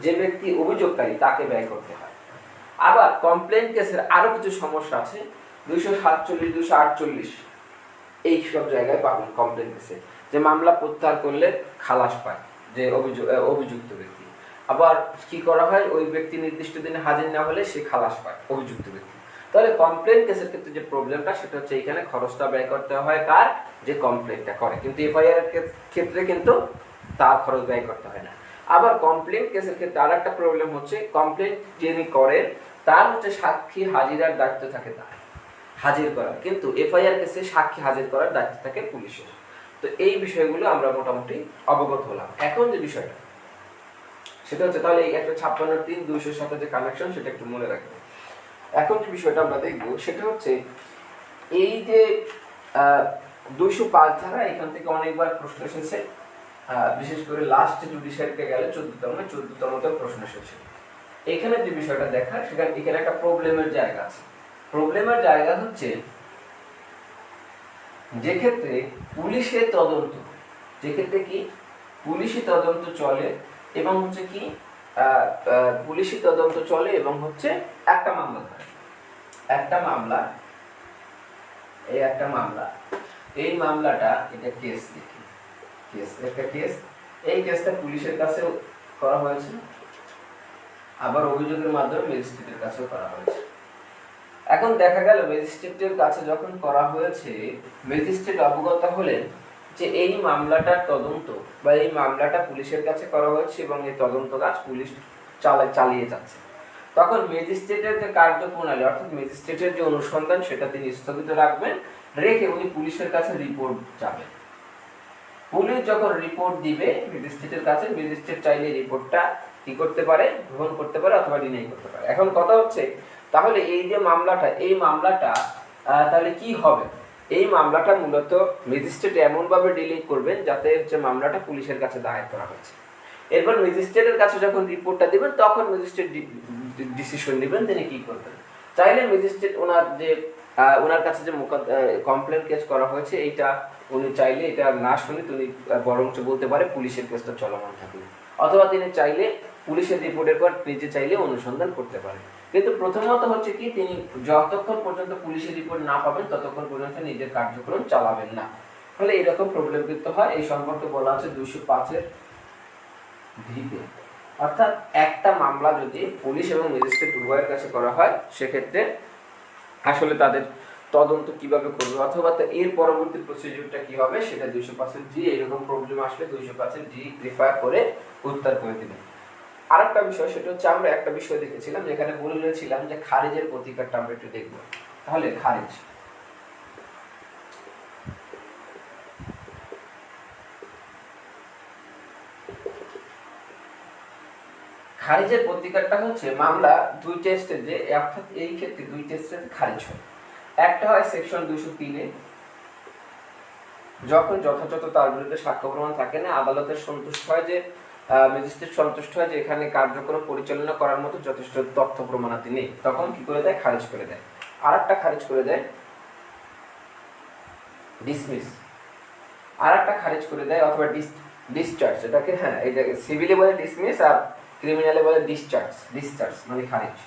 যে ব্যক্তি অভিযোগকারী তাকে ব্যয় করতে হয়। আবার কমপ্লেন্ট কেসের আরো কিছু সমস্যা আছে, 247, 248 এই সব জায়গায় পাবেন কমপ্লেন্ট কেসে, যে মামলা প্রত্যাহার করলে খালাস পায় যে অভিযুক্ত ব্যক্তি। আবার কি করা হয়, ওই ব্যক্তি নির্দিষ্ট দিনে হাজির না হলে সে খালাস পায় অভিযুক্ত ব্যক্তি। তাহলে কমপ্লেন্ট কেসের ক্ষেত্রে যে প্রবলেমটা, সেটা হচ্ছে এখানে খরচটা ব্যয় করতে হয় কার, যে কমপ্লেন্টটা করে, কিন্তু এফআইআর ক্ষেত্রে কিন্তু তার খরচ ব্যয় করতে হয় না। আবার কমপ্লেন্ট কেসের ক্ষেত্রে আর একটা প্রবলেম হচ্ছে, কমপ্লেন্ট যিনি করেন তার হচ্ছে সাক্ষী হাজিরার দায়িত্ব থাকে তার হাজির করার, কিন্তু এফআইআর কেসে সাক্ষী হাজির করার দায়িত্ব থাকে পুলিশের। তো এই বিষয়গুলো আমরা মোটামুটি অবগত হলাম। এখন যে বিষয়টা সেটা হচ্ছে, তাহলে এই 156(3) 200 সাথে যে কানেকশন, সেটা একটু মনে রাখবেন। এখন যে বিষয়টা আমরা দেখব সেটা হচ্ছে, এই যে 205 ধারা, এখান থেকে অনেকবার প্রশ্ন এসেছে, বিশেষ করে লাস্ট জুডিশিয়ারিতে গেলে 14তম প্রশ্ন এসেছে। এখানে যে বিষয়টা দেখা, সেখানে এখানে একটা প্রবলেমের জায়গা আছে। প্রবলেমের জায়গা হচ্ছে, যে ক্ষেত্রে পুলিশের তদন্ত, যে ক্ষেত্রে কি পুলিশি তদন্ত চলে এবং হচ্ছে কি পুলিশি তদন্ত চলে এবং হচ্ছে একটা মামলা ধরে, একটা মামলা, এই মামলাটা, এটা কেস দেখি, একটা কেস, এই কেসটা পুলিশের কাছে করা হয়েছে, আবার অভিযোগের মাধ্যমে ম্যাজিস্ট্রেটের কাছেও করা হয়েছে। এখন দেখা গেল ম্যাজিস্ট্রেটের কাছে যখন করা হয়েছে, ম্যাজিস্ট্রেট অবগত হলেন যে এই মামলাটার তদন্ত বা এই মামলাটা পুলিশের কাছে করা হয়েছে এবং এই তদন্ত কাজ পুলিশ চালিয়ে যাচ্ছে। তখন ম্যাজিস্ট্রেটের যে কার্যপ্রণালী, অর্থাৎ ম্যাজিস্ট্রেটের যে অনুসন্ধান, সেটা তিনি স্থগিত রাখবেন, রেখে উনি পুলিশের কাছে রিপোর্ট যাবেন। পুলিশ যখন রিপোর্ট দিবে ম্যাজিস্ট্রেটের কাছে, ম্যাজিস্ট্রেট চাইলে রিপোর্টটা কি করতে পারে, গ্রহণ করতে পারে অথবা ডিনাই করতে পারে। এখন কথা হচ্ছে, তাহলে এই যে মামলাটা, এই মামলাটা তাহলে কি হবে, এই মামলাটা মূলত ম্যাজিস্ট্রেট এমনভাবে ডিলিট করবেন যাতে হচ্ছে মামলাটা পুলিশের কাছে দায়ের করা হয়েছে। এরপর ম্যাজিস্ট্রেটের কাছে যখন রিপোর্টটা দিবেন, তখন ম্যাজিস্ট্রেট ডিসিশন নেবেন তিনি কি করবেন। চাইলে ম্যাজিস্ট্রেট ওনার কাছে যে কমপ্লেন কেস করা হয়েছে, এইটা উনি চাইলে এটা না শুনে তিনি বরঞ্চ বলতে পারে পুলিশের কেসটা চলমান থাকবে, অথবা তিনি চাইলে পুলিশের রিপোর্টের পর নিজে চাইলে অনুসন্ধান করতে পারে। কিন্তু প্রথমত হচ্ছে কি, তিনি যতক্ষণ পর্যন্ত পুলিশের রিপোর্ট না পাবেন ততক্ষণ পর্যন্ত নিজের কার্যক্রম চালাবেন না। ফলে এরকম প্রবলেম কিন্তু হয়। এই সম্পর্কে বলা আছে 205-এর ভিতে, অর্থাৎ একটা মামলা যদি পুলিশ এবং ম্যাজিস্ট্রেট উভয়ের কাছে করা হয়, সেক্ষেত্রে আসলে তাদের তদন্ত কিভাবে করবে অথবা এর পরবর্তী প্রসিডিউরটা কি হবে, সেটা 205-G, এরকম প্রবলেম আসলে 205-G রেফার করে উত্তর করে দিবেন। আরেকটা বিষয়, সেটা হচ্ছে আমরা একটা বিষয় দেখেছিলাম, যেখানে বলেছিলাম যে খারিজের প্রতিকারটা আমরা একটু দেখব। তাহলে খারিজ, খারিজের প্রতিকারটা হচ্ছে মামলা দুইটা স্টেজে, অর্থাৎ এই ক্ষেত্রে দুইটা স্টেজে খারিজ হয়। একটা হয় সেকশন 203-এ, যখন যথাযথ তার বিরুদ্ধে সাক্ষ্য প্রমাণ থাকে না, আদালতের সন্তুষ্ট হয় যে ম্যাজিস্ট্রেট সন্তুষ্ট হয় যে এখানে কার্যক্রম পরিচালনা করার মতো যথেষ্ট তথ্য প্রমাণাদি নেই, তখন কি করে দেয়? খারিজ করে দেয়। আর একটা খারিজ করে দেয় ডিসমিস, আর একটা খারিজ করে দেয় অথবা ডিসচার্জ, এটাকে হ্যাঁ এটা সিভিলে বলে ডিসমিস আর ক্রিমিনালে বলে ডিসচার্জ মানে খারিজ।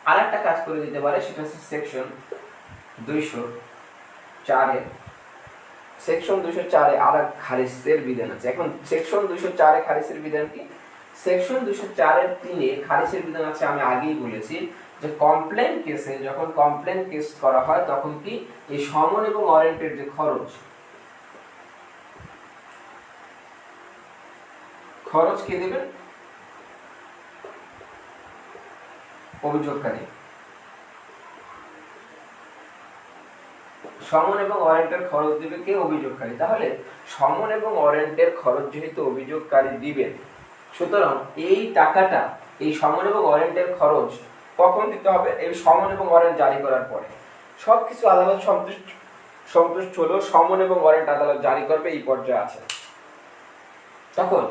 আর একটা কাজ করে দিতে পারে, সেটা হচ্ছে সেকশন 204-এ, সেকশন 204-এ আর এক খারিজের বিধান আছে। এখন সেকশন 204-এ খারিজের বিধান কি? সেকশন 204-এর 3-এ খারিজের বিধান আছে। আমি আগেই বলেছি যে কমপ্লেন কেসে, যখন কমপ্লেন কেস করা হয় তখন কি এই সমন এবং ওয়ারেন্টের যে খরচ কে দেবেন? অভিযোগকারী। সমন এবং ওয়ারেন্টের খরচ দিবে কে? অভিযোগকারী। তাহলে সমন এবং ওয়ারেন্টের খরচ যেহেতু অভিযোগকারী দিবেন, সুতরাং এই টাকাটা, এই সমন এবং ওয়ারেন্টের খরচ কখন দিতে হবে? এই সমন এবং ওয়ারেন্ট জারি করার পরে। সবকিছু আদালত সন্তুষ্ট হলেও সমন এবং ওয়ারেন্ট আদালত জারি করবে এই পর্যায়ে আছে। তখন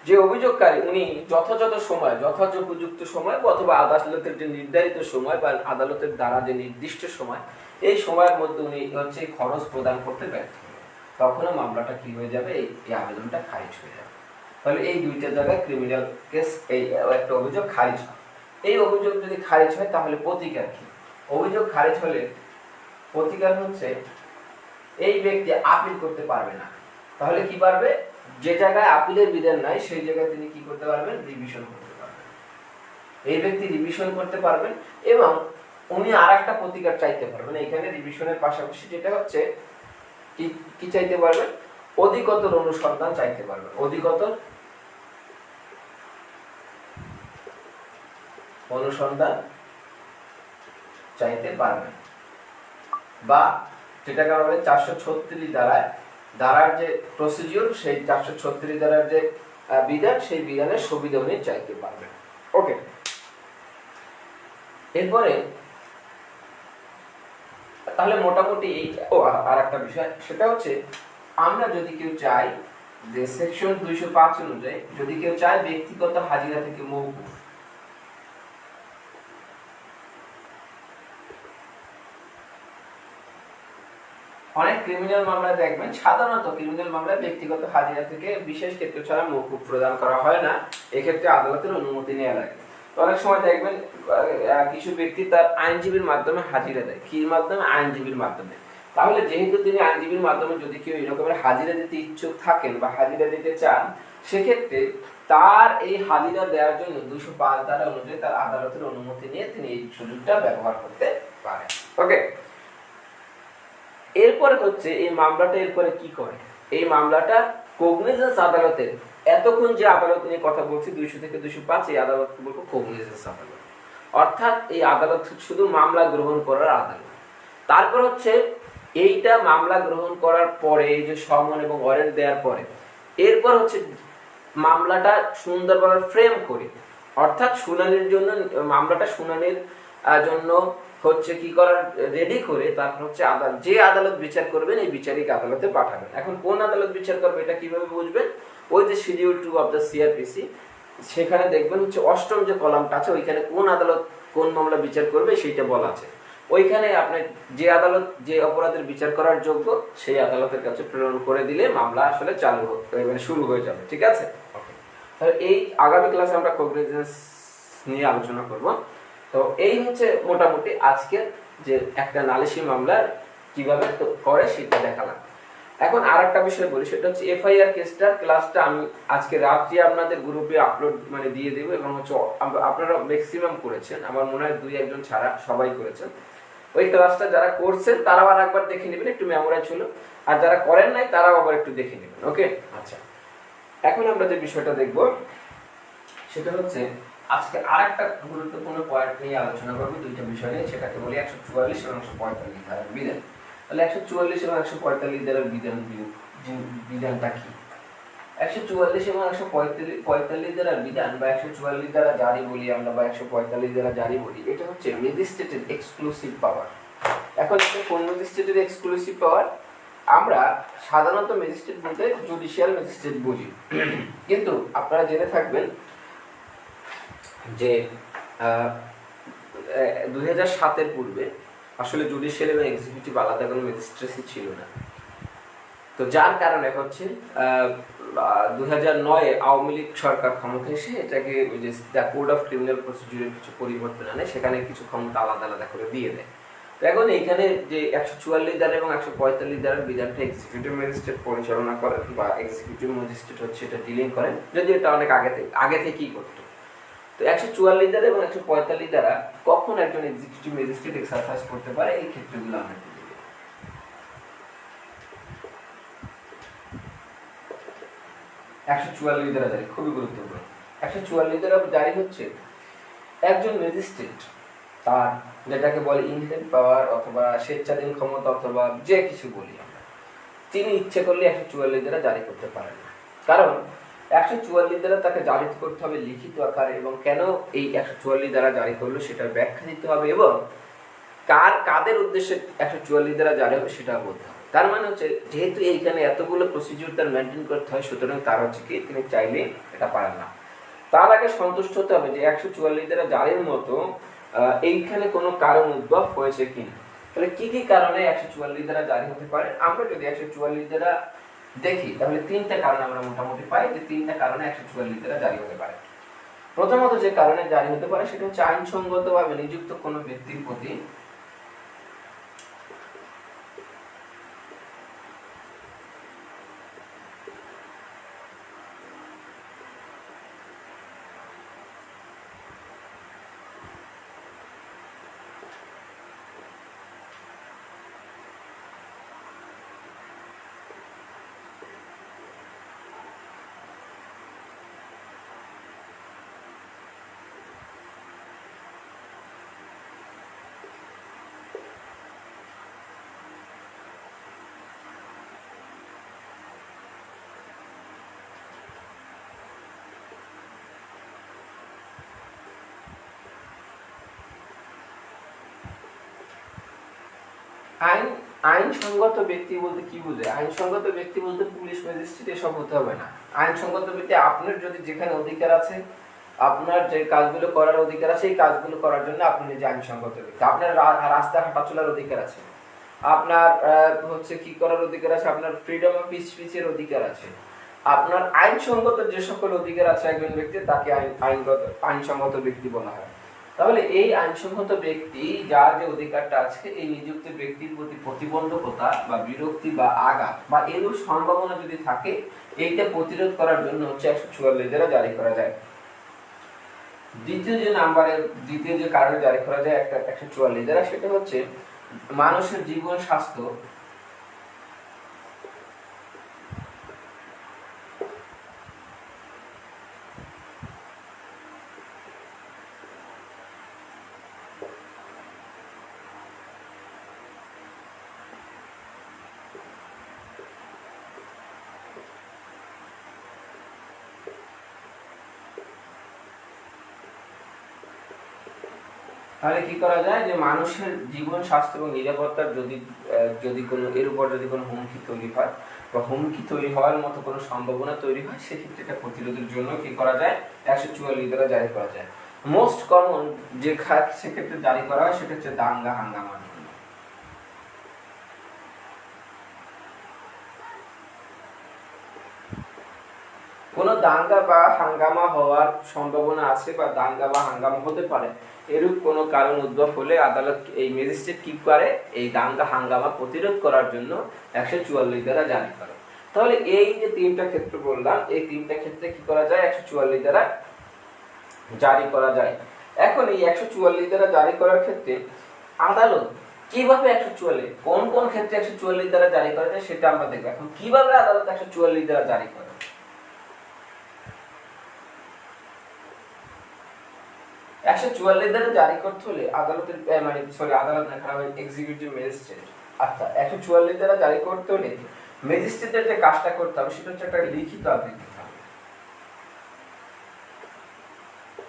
যে অভিযোগকারী উনি যথাযথ সময়, যথোপযুক্ত সময় অথবা আদালতের যে নির্ধারিত সময় বা আদালতের দ্বারা যে নির্দিষ্ট সময়, এই সময়ের মধ্যে উনি হচ্ছে খরচ প্রদান করতে ব্যর্থ হলেন, তখনও মামলাটা কি হয়ে যাবে? এই আবেদনটা খারিজ হয়ে যাবে। তাহলে এই দুইটা জায়গায় ক্রিমিনাল কেস, এই একটা অভিযোগ খারিজ হয়। এই অভিযোগ যদি খারিজ হয় তাহলে প্রতিকার কি? অভিযোগ খারিজ হলে প্রতিকার হচ্ছে এই ব্যক্তি আপিল করতে পারবে না। তাহলে কি পারবে? যে জায়গায় আপিলের বিধান নাই সেই জায়গায় তিনি কি করতে পারবেন? রিভিশন করতে পারবেন। এই ব্যক্তি রিভিশন করতে পারবেন এবং উনি আর একটা প্রতিকার চাইতে পারবেন। এখানে রিভিশনের পাশাপাশি যেটা হচ্ছে কি চাইতে পারবেন? অধিকতর অনুসন্ধান চাইতে পারবেন। অধিকতর অনুসন্ধান চাইতে পারবেন, বা যেটাকে আমরা বলি 436 ধারার যে প্রসিডিউর, সেই 436 ধারার যে বিধান, সেই বিধানের সুবিধা উনি চাইতে পারবেন। ওকে, এরপরে তাহলে মোটামুটি এই আর একটা বিষয়, সেটা হচ্ছে আমরা যদি কেউ চাই যে সেকশন 205 অনুযায়ী যদি কেউ চায় ব্যক্তিগত হাজিরা থেকে মওকুফ, অনেক ক্রিমিনাল মামলায় দেখবেন, সাধারণত ক্রিমিনাল মামলায় ব্যক্তিগত হাজিরা থেকে বিশেষ ক্ষেত্র ছাড়া মওকুফ প্রদান করা হয় না। এক্ষেত্রে আদালতের অনুমতি নেওয়া লাগে। অনেক সময় দেখবেন কিছু ব্যক্তি তার আইনজীবীর মাধ্যমে হাজিরা দেয়। কির মাধ্যমে? আইনজীবীর মাধ্যমে। তাহলে যেহেতু তিনি আইনজীবীর মাধ্যমে যদি কেউ এরকমের হাজিরা দিতে ইচ্ছুক থাকেন বা হাজিরা দিতে চান, সেক্ষেত্রে তার এই হাজিরা দেওয়ার জন্য 205 ধারা অনুযায়ী তার আদালতের অনুমতি নিয়ে তিনি এই সুযোগটা ব্যবহার করতে পারেন। ওকে, এরপরে হচ্ছে এই মামলাটা এরপরে কি করে? এই মামলাটা কগনিজেন্স আদালতের, এতক্ষণ যে আদালত নিয়ে কথা বলছি 200 থেকে 205, এই আদালত বলবো কগনিজেন্স আদালত, অর্থাৎ এই আদালত শুধু মামলা গ্রহণ করার আদালত। তারপর হচ্ছে এইটা মামলা গ্রহণ করার পরে, এই যে সমন এবং ওয়ারেন্ট দেওয়ার পরে, এরপর হচ্ছে মামলাটা সুন্দরভাবে ফ্রেম করে, অর্থাৎ শুনানির জন্য, মামলাটা শুনানির জন্য হচ্ছে কি করার রেডি করে, তারপর হচ্ছে যে আদালত বিচার করবেন এই বিচারিক আদালতে পাঠাবেন। এখন কোন আদালত বিচার করবে এটা কিভাবে বুঝবেন? ওই যে শিডিউল 2 অফ দ্য সিআরপিসি, সেখানে দেখবেন হচ্ছে 8ম যে কলামটা আছে, ওইখানে কোন আদালত কোন মামলা বিচার করবে সেইটা বলা আছে। ওইখানে আপনি যে আদালত যে অপরাধের বিচার করার যোগ্য সেই আদালতের কাছে প্রেরণ করে দিলে মামলা আসলে চালু মানে শুরু হয়ে যাবে। ঠিক আছে? তাহলে এই আগামী ক্লাসে আমরা কগনিজেন্স নিয়ে আলোচনা করব। তো এই হচ্ছে মোটামুটি আজকে যে একটা নালিশি মামলা কিভাবে করে সেটা দেখালাম। এখন আর একটা বিষয় বলি, সেটা হচ্ছে এফআইআর কেসটার ক্লাসটা আমি আজকে রাত্রি আপনাদের গ্রুপে আপলোড মানে দিয়ে দেবো, এবং হচ্ছে আপনারা ম্যাক্সিমাম করেছেন, আমার মনে হয় 2-1 জন ছাড়া সবাই করেছেন। ওই ক্লাসটা যারা করছেন তারাও আর একবার দেখে নেবেন, একটু মেমোরাইজ হলো, আর যারা করেন নাই তারাও আবার একটু দেখে নেবেন। ওকে, আচ্ছা, এখন আমরা যে বিষয়টা দেখব সেটা হচ্ছে আজকে আরেকটা গুরুত্বপূর্ণ পয়েন্ট নিয়ে আলোচনা করবো, দুইটা বিষয় নিয়ে, সেটাকে বলি 144 এবং 145 ধারার বিধান। তাহলে 144 এবং 145 ধারার বিধানটা কি? 144 এবং 145 দ্বারা বিধান বা 144 দ্বারা জারি বলি আমরা বা 145 দ্বারা জারি বলি, এটা হচ্ছে ম্যাজিস্ট্রেটের এক্সক্লুসিভ পাওয়ার। এখন এটা কোন ম্যাজিস্ট্রেটের এক্সক্লুসিভ পাওয়ার? আমরা সাধারণত ম্যাজিস্ট্রেট বলতে জুডিশিয়াল ম্যাজিস্ট্রেট বুঝি, কিন্তু আপনারা জেনে থাকবেন যে 2007-এর পূর্বে আসলে জুডিশিয়াল এবং এক্সিকিউটিভ আলাদা কোনো ম্যাজিস্ট্রেসি ছিল না। তো যার কারণে হচ্ছে 2009-এ আওয়ামী লীগ সরকার ক্ষমতা এসে এটাকে ওই যে দ্য কোড অফ ক্রিমিনাল প্রসিডিউরের কিছু পরিবর্তন আনে, সেখানে কিছু ক্ষমতা আলাদা আলাদা করে দিয়ে দেয়। তো এখন এইখানে যে 144 ধারা এবং 145 ধারার বিধানটা এক্সিকিউটিভ ম্যাজিস্ট্রেট পরিচালনা করেন বা এক্সিকিউটিভ ম্যাজিস্ট্রেট হচ্ছে এটা ডিলিং করেন, যদি এটা অনেক আগে থেকেই করতো। তো 144 ধারা এবং 145 ধারা কখন একজন এক্সিকিউটিভ ম্যাজিস্ট্রেট এক্সারসাইজ করতে পারে, এই ক্ষেত্রগুলো আমরা 144 ধারা জারি খুবই গুরুত্বপূর্ণ। 144 ধারা জারি হচ্ছে একজন ম্যাজিস্ট্রেট তার যেটাকে বলে ইনহেরেন্ট পাওয়ার অথবা স্বেচ্ছাধীন ক্ষমতা অথবা যে কিছু বলি আমরা, তিনি ইচ্ছে করলে 144 ধারা জারি করতে পারেন না। কারণ 144 ধারা তাকে জারি করতে হবে লিখিত আকারে, এবং কেন এই 144 ধারা জারি করলো সেটার ব্যাখ্যা দিতে হবে, এবং কাদের উদ্দেশ্যে 144 ধারা জারি হবে সেটা বলতে হবে। তার মানে হচ্ছে যেহেতু এইখানে এতগুলো প্রসিডিউর তার মেনটেন করতে হয়, সুতরাং তার হচ্ছে কি তিনি চাইলে এটা পারেন না। তার আগে সন্তুষ্ট হতে হবে যে 144 ধারা জারির মতো এইখানে কোনো কারণ উদ্ভব হয়েছে কিনা। তাহলে কি কি কারণে 144 ধারা জারি হতে পারে? আমরা যদি 144 ধারা দেখি তাহলে তিনটা কারণ আমরা মোটামুটি পাই, যে তিনটা কারণে 144 ধারা জারি হতে পারে। প্রথমত যে কারণে জারি হতে পারে সেটা হচ্ছে আইনসঙ্গতভাবে নিযুক্ত কোনো ব্যক্তির প্রতি আইনসঙ্গত ব্যক্তি বলতে কি বোঝায়? আইনসঙ্গত ব্যক্তি বলতে পুলিশ ম্যাজিস্ট্রেট এসব হতে হবে না। আইনসঙ্গত ব্যক্তি আপনার যদি যেখানে অধিকার আছে, আপনার যে কাজগুলো করার অধিকার আছে, এই কাজগুলো করার জন্য আপনি নিজে আইনসঙ্গত ব্যক্তি। আপনার রাস্তা হাঁটা চলার অধিকার আছে, আপনার হচ্ছে কি করার অধিকার আছে, আপনার ফ্রিডম অফ স্পিচের অধিকার আছে, আপনার আইনসঙ্গত যে সকল অধিকার আছে একজন ব্যক্তি, তাকে আইনসঙ্গত ব্যক্তি বলা হয়। তাহলে এই আইনসঙ্গত ব্যক্তি যার যে অধিকারটা আছে, এই নিযুক্ত ব্যক্তির প্রতি প্রতিবন্ধকতা বা বিরক্তি বা আঘাত বা এরূপ সম্ভাবনা যদি থাকে, এইটা প্রতিরোধ করার জন্য হচ্ছে 144 ধারা জারি করা যায়। দ্বিতীয় যে কারণে জারি করা যায় 144 ধারা, সেটা হচ্ছে মানুষের জীবন স্বাস্থ্য তাহলে কি করা যায় যে মানুষের জীবন স্বাস্থ্য এবং নিরাপত্তার যদি কোনো এর উপর যদি কোনো হুমকি তৈরি হয় বা হুমকি তৈরি হওয়ার মতো কোনো সম্ভাবনা তৈরি হয়, সেক্ষেত্রে এটা প্রতিরোধের জন্য কি করা যায়? 144 ধারা জারি করা যায়। মোস্ট কমন যে খাত সেক্ষেত্রে জারি করা হয় সেটা হচ্ছে দাঙ্গা হাঙ্গামা। কোনো দাঙ্গা বা হাঙ্গামা হওয়ার সম্ভাবনা আছে বা দাঙ্গা বা হাঙ্গামা হতে পারে, এরূপ কোনো কারণ উদ্ভব হলে আদালত এই ম্যাজিস্ট্রেট কি করে? এই দাঙ্গা হাঙ্গামা প্রতিরোধ করার জন্য 144 ধারা জারি করে। তাহলে এই যে তিনটা ক্ষেত্র বললাম, এই তিনটা ক্ষেত্রে কি করা যায়? 144 ধারা জারি করা যায়। এখন এই 144 ধারা জারি করার ক্ষেত্রে আদালত কিভাবে 144 কোন কোন ক্ষেত্রে 144 ধারা জারি করা যায় সেটা আমরা দেখব। এখন কিভাবে আদালত 144 ধারা জারি করে? 144 ধারা জারি করতে হলে আদালতের আদালত না, কারণ এক্সিকিউটিভ ম্যাজিস্ট্রেট। আচ্ছা, 144 ধারা জারি করতে হলে ম্যাজিস্ট্রেটের যে কাজটা করতে হবে সেটা হচ্ছে একটা লিখিত আবৃত্তি।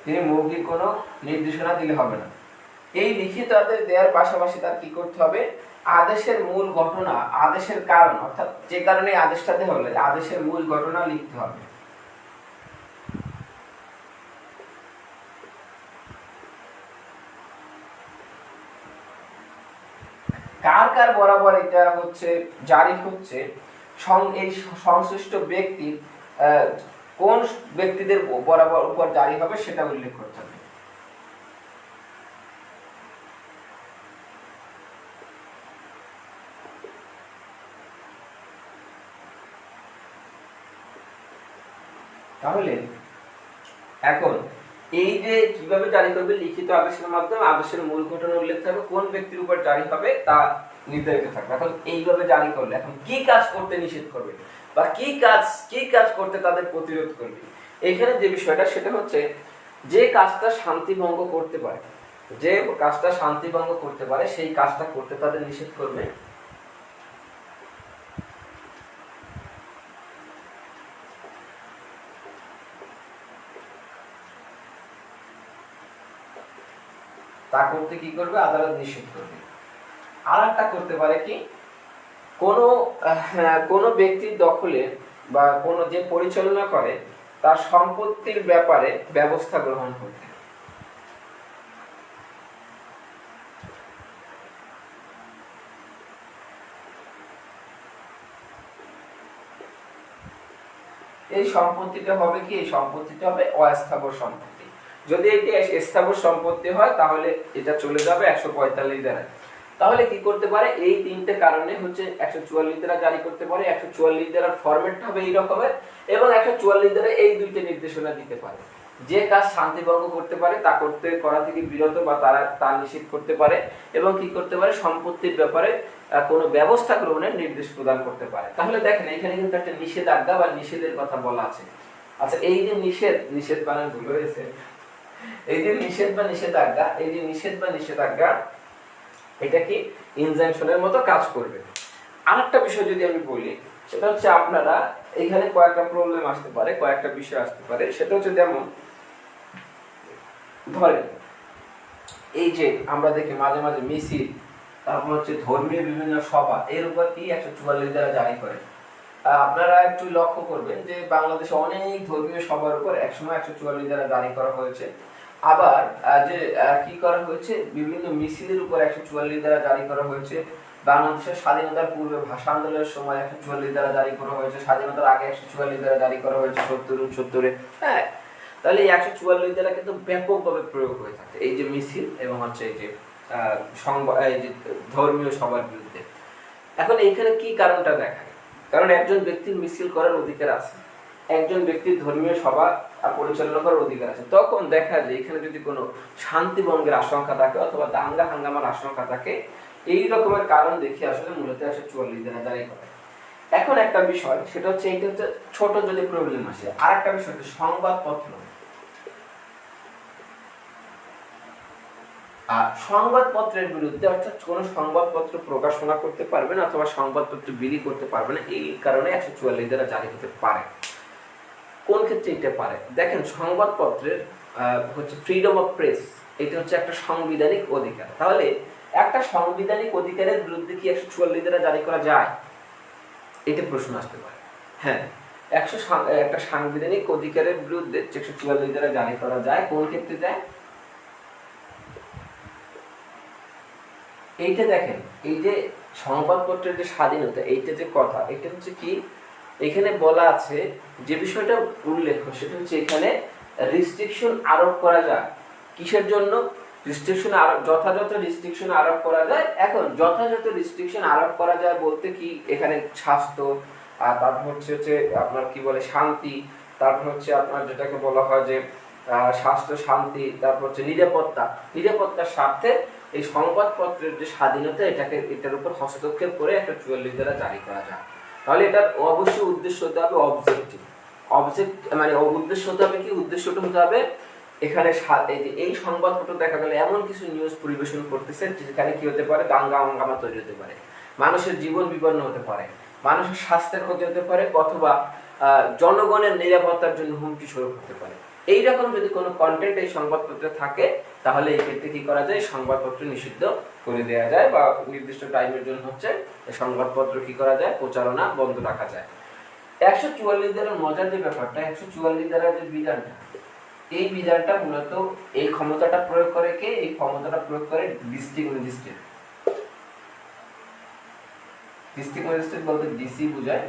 তিনি মৌখিক কোনো নির্দেশনা দিলে হবে না। এই লিখিত আদেশ দেওয়ার পাশাপাশি তার কি করতে হবে, আদেশের মূল ঘটনা, আদেশের কারণ, অর্থাৎ যে কারণে আদেশটা দেওয়া হলো আদেশের মূল ঘটনা লিখতে হবে। কার কার বরাবর এটা হচ্ছে জারি হচ্ছে, এই সংশ্লিষ্ট ব্যক্তির কোন ব্যক্তিদের বরাবর উপর জারি হবে সেটা উল্লেখ করতে হবে। তাহলে এখন এই যে কিভাবে জারি করবে, লিখিত আদেশের মাধ্যমে আদেশের মূল ঘটনা উল্লেখ থাকবে, কোন ব্যক্তির উপর জারি হবে তা নির্ধারিত থাকবে। এখন এইভাবে জারি করলে এখন কি কাজ করতে নিষেধ করবে বা কি কাজ করতে তাদের প্রতিরোধ করবে, এইখানে যে বিষয়টা সেটা হচ্ছে যে কাজটা শান্তি ভঙ্গ করতে পারে, যে কাজটা শান্তি ভঙ্গ করতে পারে সেই কাজটা করতে তাদের নিষেধ করবে। তা করতে কি করবে, আদালত নিষেধ করবে। আর একটা করতে পারে কি, কোনো ব্যক্তির দখলে বা কোনো যে পরিচালনা করে তার সম্পত্তির ব্যাপারে ব্যবস্থা গ্রহণ করতে। এই সম্পত্তিটা হবে কি, এই সম্পত্তিটা হবে অস্থাবর সম্পত্তি। যদি এটি স্থাবর সম্পত্তি হয় তাহলে এটা চলে যাবে 145 ধারায়। তাহলে কি করতে পারে, এই তিনটে কারণে হচ্ছে 144 ধারা জারি করতে পারে। 144 ধারার ফরম্যাটটা হবে এই রকমের, এবং 144 ধারায় এই দুইটা নির্দেশনা দিতে পারে। যে কাজ শান্তি ভঙ্গ করতে পারে তা করা থেকে বিরত বা তার নিষেধ করতে পারে, এবং কি করতে পারে, সম্পত্তির ব্যাপারে কোনো ব্যবস্থা গ্রহণের নির্দেশ প্রদান করতে পারে। তাহলে দেখেন এখানে কিন্তু একটা নিষেধাজ্ঞা বা নিষেধের কথা বলা আছে। আচ্ছা, এই যে নিষেধ বানান ভুল হয়েছে, এই যে নিষেধ বা নিষেধাজ্ঞা, এই যে নিষেধ বা নিষেধাজ্ঞা এটা কি ইনজাংশনের মতো কাজ করবে। আরেকটা বিষয় যদি আমি বলি সেটা হচ্ছে, আপনারা এখানে কয়েকটা প্রবলেম আসতে পারে, কয়েকটা বিষয় আসতে পারে। সেটা হচ্ছে যেমন ধরেন এই যে আমরা দেখি মাঝে মাঝে মিছিল, তারপর হচ্ছে ধর্মীয় বিভিন্ন সভা, এর উপর কি 144 ধারা জারি করে। আপনারা একটু লক্ষ্য করবেন যে বাংলাদেশে অনেক ধর্মীয় সভার উপর একসময় 144 ধারা জারি করা হয়েছে। আবার যে কি করা হয়েছে, বিভিন্ন মিছিলের উপর 144 ধারা জারি করা হয়েছে। বাংলাদেশের স্বাধীনতার পূর্বে ভাষা আন্দোলনের সময় 144 ধারা জারি করা হয়েছে, স্বাধীনতার আগে 144 ধারা জারি করা হয়েছে 70-70-এ। হ্যাঁ, তাহলে এই 144 ধারা কিন্তু ব্যাপকভাবে প্রয়োগ হয়ে থাকে এই যে মিছিল এবং হচ্ছে এই যে এই যে ধর্মীয় সভার বিরুদ্ধে। এখন এইখানে কি কারণটা দেখায়, কারণ একজন ব্যক্তির মিছিল করার অধিকার আছে, একজন ব্যক্তির ধর্মীয় সভা পরিচালনা করার অধিকার আছে। তখন দেখা যায় এখানে যদি কোনো শান্তি ভঙ্গের আশঙ্কা থাকে অথবা দাঙ্গা হাঙ্গামার আশঙ্কা থাকে, এই রকমের কারণ দেখে আসলে মূলত 144 ধারা জারি করে। এখন একটা বিষয় সেটা হচ্ছে, এইটা হচ্ছে ছোট যদি প্রবলেম আসে। আর একটা বিষয় হচ্ছে সংবাদপত্র। সংবাদপত্রের বিরুদ্ধে, অর্থাৎ কোন সংবাদপত্র প্রকাশনা করতে পারবে না অথবা সংবাদপত্র বিলি করতে পারবে না, এই কারণে 144 ধারা জারি হতে পারে। কোন ক্ষেত্রে এটা পারে, দেখেন সংবাদপত্রের হচ্ছে ফ্রিডম অফ প্রেস, এটা হচ্ছে একটা সাংবিধানিক অধিকার। তাহলে একটা সাংবিধানিক অধিকারের বিরুদ্ধে কি 144 ধারা জারি করা যায়, এটা প্রশ্ন আসতে পারে। হ্যাঁ, একটা সাংবিধানিক অধিকারের বিরুদ্ধে 144 ধারা জারি করা যায়। কোন ক্ষেত্রে যায়, এইটা দেখেন, এই যে সংবাদপত্রের যে স্বাধীনতা, এইটা যে কথা, এটা হচ্ছে কি, এখানে বলা আছে যে বিষয়টা উল্লেখ, সেটা হচ্ছে এখানে রেস্ট্রিকশন আরোপ করা যায়। কিসের জন্য রেস্ট্রিকশন আরোপ, যথাযথ রেস্ট্রিকশন আরোপ করা যায়। এখন যথাযথ রেস্ট্রিকশন আরোপ করা যায় বলতে কি, এখানে স্বাস্থ্য, আর তারপর হচ্ছে আপনার কি বলে শান্তি, তারপর হচ্ছে আপনার যেটাকে বলা হয় যে স্বাস্থ্য, শান্তি, তারপর হচ্ছে নিরাপত্তার স্বার্থে এই সংবাদপত্রের যে স্বাধীনতা, এটার উপর হস্তক্ষেপ করে 144 ধারা জারি করা যায়। তাহলে এটার অবশ্যই উদ্দেশ্য হতে হবে অবজেক্টিভ। মানে উদ্দেশ্য হতে হবে কি, উদ্দেশ্যটা হতে হবে এখানে এই সংবাদপত্র দেখা গেলে এমন কিছু নিউজ পরিবেশন করতেছে যেখানে কি হতে পারে, দাঙ্গা হাঙ্গামা তৈরি হতে পারে, মানুষের জীবন বিপন্ন হতে পারে, মানুষের স্বাস্থ্যের ক্ষতি হতে পারে, অথবা জনগণের নিরাপত্তার জন্য হুমকি স্বরূপ হতে পারে। এইরকম যদি কোনো কন্টেন্ট এই সংবাদপত্রে থাকে তাহলে এই ক্ষেত্রে কি করা যায়, সংবাদপত্র নিষিদ্ধ করে দেওয়া যায় বা নির্দিষ্ট টাইমের জন্য হচ্ছে এই সংবাদপত্র কি করা যায়, প্রচারণা বন্ধ রাখা যায়। 144 ধারার মজার যে ব্যাপারটা, 144 ধারার যে বিধানটা, এই বিধানটা মূলত এই ক্ষমতাটা প্রয়োগ করে কে, এই ক্ষমতাটা প্রয়োগ করে ডিস্ট্রিক্ট ম্যাজিস্ট্রেট। ডিস্ট্রিক্ট ম্যাজিস্ট্রেট বলতে ডিসি বোঝায়,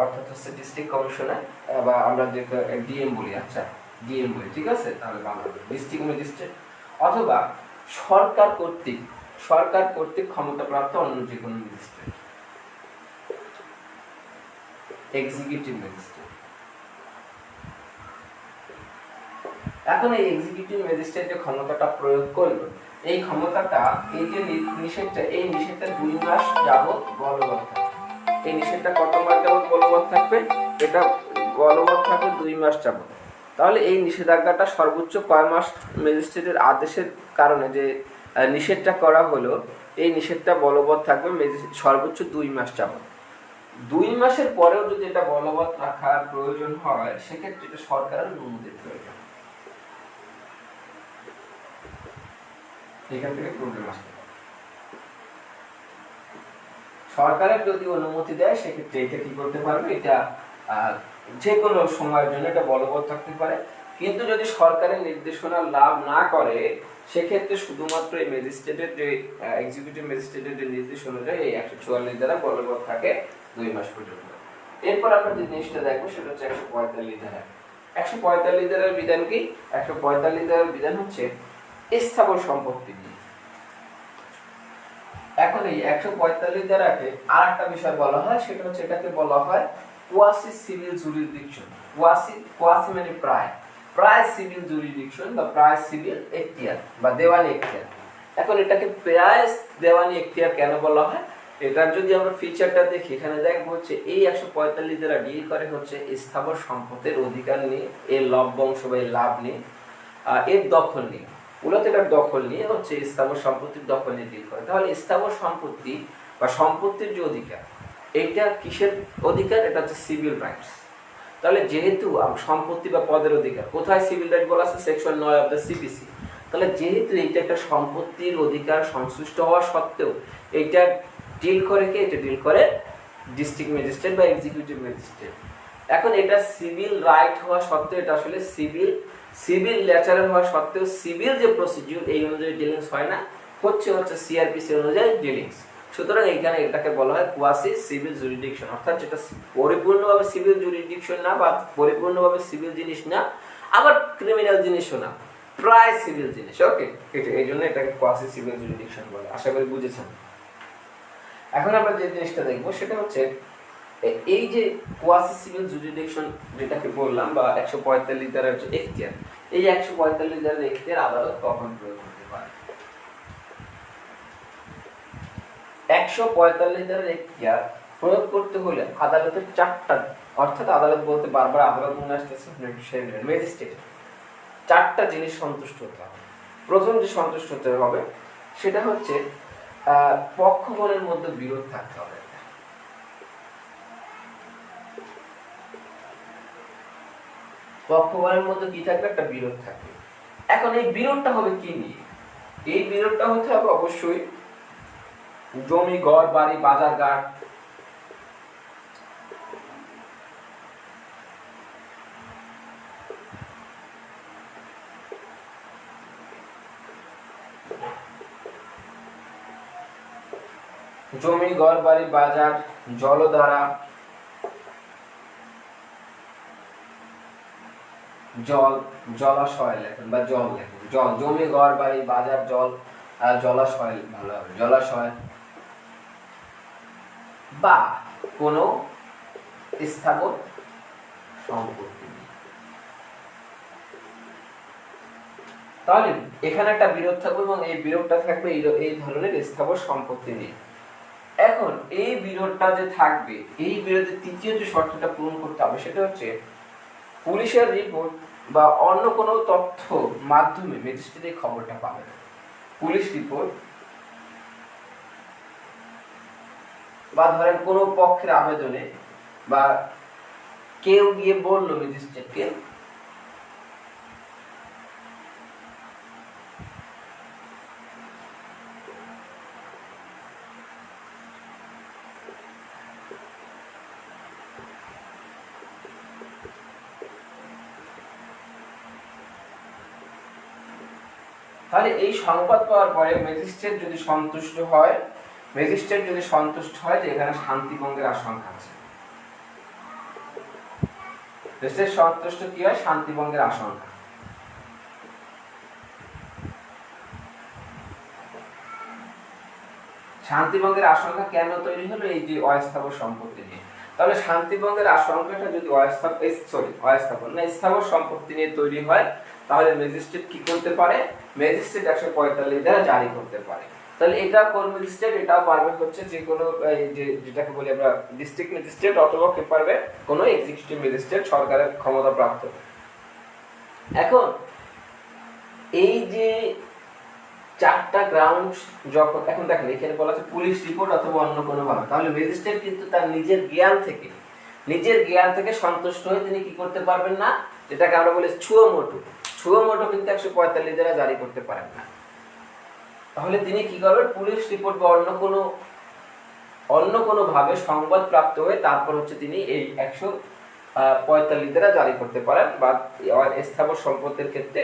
অর্থাৎ হচ্ছে ডিস্ট্রিক্ট কমিশনার বা আমরা যে ডিএম বলি, আচ্ছা ডিএম বলি, ঠিক আছে, তাহলে বাংলা ডিস্ট্রিক্ট ম্যাজিস্ট্রেট অথবা সরকার কর্তৃক ক্ষমতাপ্রাপ্ত অন্য যে কোনো ম্যাজিস্ট্রেট, এক্সিকিউটিভ ম্যাজিস্ট্রেট। এখন এই এক্সিকিউটিভ ম্যাজিস্ট্রেট যে ক্ষমতাটা প্রয়োগ করলো, এই ক্ষমতাটা, এই যে নিষেধটা, এই নিষেধটা 2 মাস যাবত বলবৎ থাকবে। এই নিষেধটা কত মাস যাবত বলবৎ থাকবে? এটা বলবৎ থাকবে 2 মাস যাবত। তাহলে এই নিষেধাজ্ঞাটা সর্বোচ্চ কয় মাস ম্যাজিস্ট্রেটের আদেশের কারণে যে নিষেধটা করা হলো, এই নিষেধটা বলবৎ থাকবে সর্বোচ্চ 2 মাস যাবত। 2 মাসের পরেও যদি এটা বলবৎ রাখার প্রয়োজন হয়, সেক্ষেত্রে এটা সরকারের অনুমতির প্রয়োজন। এখান থেকে প্রবলেম আসতে পারে। সরকারের যদি অনুমতি দেয় সেক্ষেত্রে এটা কি করতে পারবে, এটা যে কোনো সময়ের জন্য এটা বলবৎ থাকতে পারে। কিন্তু যদি সরকারের নির্দেশনা লাভ না করে, সেক্ষেত্রে শুধুমাত্র এই ম্যাজিস্ট্রেটের যে এক্সিকিউটিভ ম্যাজিস্ট্রেটের যে নির্দেশ অনুযায়ী এই 144 ধারা বলবৎ থাকে 2 মাস পর্যন্ত। এরপর আমরা যে জিনিসটা দেখবো সেটা হচ্ছে 145 ধারা। 145 ধারার বিধান কি? 145 ধারার বিধান হচ্ছে স্থাবর সম্পত্তি নিয়ে। এখন এই 145 ধারাকে আরেকটা বিষয় বলা হয়, সেটা হচ্ছে এটাকে বলা হয় কোয়াসি সিভিল জুরিসডিকশন। কোয়াসি মানে প্রায় সিভিল জুরিসডিকশন বা প্রায় সিভিল এখতিয়ার বা দেওয়ানি এখতিয়ার। এখন এটাকে প্রায় দেওয়ানি এখতিয়ার কেন বলা হয়? এটার যদি আমরা ফিচারটা দেখি, এখানে দেখব হচ্ছে এই 145 ধারা ডিল করে হচ্ছে স্থাবর সম্পত্তির অধিকার নিয়ে, এর লভ্যাংশ বা এর লাভ নিয়ে, এর দখল নিয়ে। মূলত এটার দখল নিয়ে হচ্ছে স্থাবর সম্পত্তির দখল নিয়ে ডিল করে। তাহলে স্থাবর সম্পত্তি বা সম্পত্তির যে অধিকার, এইটা কিসের অধিকার? এটা হচ্ছে সিভিল রাইটস। তাহলে যেহেতু সম্পত্তি বা পদের অধিকার, কোথায় সিভিল রাইট বলা আছে? Section 9 of the CPC. তাহলে যেহেতু এইটা একটা সম্পত্তির অধিকার সংশ্লিষ্ট হওয়া সত্ত্বেও এইটা ডিল করে কে? এটা ডিল করে ডিস্ট্রিক্ট ম্যাজিস্ট্রেট বা এক্সিকিউটিভ ম্যাজিস্ট্রেট। এখন এটা সিভিল রাইট হওয়া সত্ত্বেও এটা আসলে সিভিল ন্যাচারাল হওয়া সত্ত্বেও সিভিল যে প্রসিডিউর এই অনুযায়ী ডিলিংস হয় না, হচ্ছে সিআরপিসি অনুযায়ী ডিলিংস। সুতরাং এখানে এটাকে বলা হয় কোয়াসি সিভিল জুরিসডিকশন, অর্থাৎ যেটা পরিপূর্ণভাবে সিভিল জুরিসডিকশন না বা পরিপূর্ণভাবে সিভিল জিনিস না, আবার ক্রিমিনাল জিনিসও না, প্রায় সিভিল জিনিস। ওকে, এই জন্য এটাকে কোয়াসি সিভিল জুরিসডিকশন বলে। আশা করি বুঝেছেন। এখন আমরা যে জিনিসটা দেখবো সেটা হচ্ছে এই যে কোয়াসি সিভিল জুরিসডিকশন যেটাকে বললাম বা 145 ধারার যে এখতিয়ার, এই 145 ধারার এখতিয়ার আদালত কখন প্রয়োগ করতে পারে? 145 ধারার এখতিয়ার প্রয়োগ করতে হলে আদালতের 4টা, অর্থাৎ আদালত বলতে বারবার আদালত মনে আসতেছে, ম্যাজিস্ট্রেট 4টা জিনিস সন্তুষ্ট হতে হবে। প্রথম যে সন্তুষ্ট হতে হবে সেটা হচ্ছে পক্ষগণের মধ্যে বিরোধ থাকতে হবে। পক্ষগণের মধ্যে কি থাকবে? একটা বিরোধ থাকবে। এখন এই বিরোধটা হবে কি নিয়ে? এই বিরোধটা হতে হবে অবশ্যই জমি, ঘর, বাড়ি, বাজার ঘাট, জমি, ঘর, বাড়ি, বাজার, জলধারা, জলাশয় লেখেন বা জল লেখেন, জমি, ঘর, বাড়ি, বাজার, জলাশয়, ভালো হবে, জলাশয় বা কোনো স্থাবর সম্পত্তি। তাহলে এখানে একটা বিরোধ থাকবে এবং এই বিরোধটা থাকবে এই ধরনের স্থাবর সম্পত্তি নিয়ে। এখন এই বিরোধটা যে থাকবে, এই বিরোধের তৃতীয় যে শর্তটা পূরণ করতে হবে সেটা হচ্ছে পুলিশের রিপোর্ট বা অন্য কোনো তথ্য মাধ্যমে ম্যাজিস্ট্রেট এই খবরটা পাবে। পুলিশ রিপোর্ট বা ধরেন কোনো পক্ষের আবেদনে বা কেউ গিয়ে বললো ম্যাজিস্ট্রেটকে তাহলে এই সংবাদ পাওয়ার পরে ম্যাজিস্ট্রেট যদি সন্তুষ্ট হয় যে এখানে শান্তিভঙ্গের আশঙ্কা আছে, ম্যাজিস্ট্রেট সন্তুষ্ট কি হয়, শান্তিভঙ্গের আশঙ্কা। শান্তিভঙ্গের আশঙ্কা কেন তৈরি হলো, এই যে অস্থাবর সম্পত্তি নিয়ে। তাহলে শান্তিভঙ্গের আশঙ্কাটা যদি স্থাবর সম্পত্তি নিয়ে তৈরি হয়, তাহলে ম্যাজিস্ট্রেট কি করতে পারে, ম্যাজিস্ট্রেট 145 দ্বারা জারি করতে পারে। তাহলে এটা কোন ম্যাজিস্ট্রেট, এটাও পারবে হচ্ছে যে কোনো যেটাকে বলি আমরা ডিস্ট্রিক্ট ম্যাজিস্ট্রেট, অথবা কে পারবে কোনো এক্সিকিউটিভ ম্যাজিস্ট্রেট, সরকারের ক্ষমতা প্রাপ্ত। এখন এই যে 4টা গ্রাউন্ড যখন, এখন দেখেন এখানে বলা আছে পুলিশ রিপোর্ট অথবা অন্য কোনো ভাবে, তাহলে ম্যাজিস্ট্রেট কিন্তু তার নিজের জ্ঞান থেকে সন্তুষ্ট হয়ে তিনি কি করতে পারবেন না, যেটাকে আমরা বলি ছুয়ো মোটো কিন্তু 145 দ্বারা জারি করতে পারেন না। তাহলে তিনি কি করবেন, পুলিশ রিপোর্ট বা অন্য কোনো ভাবে সংবাদ প্রাপ্ত হয়ে তারপর হচ্ছে তিনি এই 145 দ্বারা জারি করতে পারেন, বা স্থাবর সম্পত্তির ক্ষেত্রে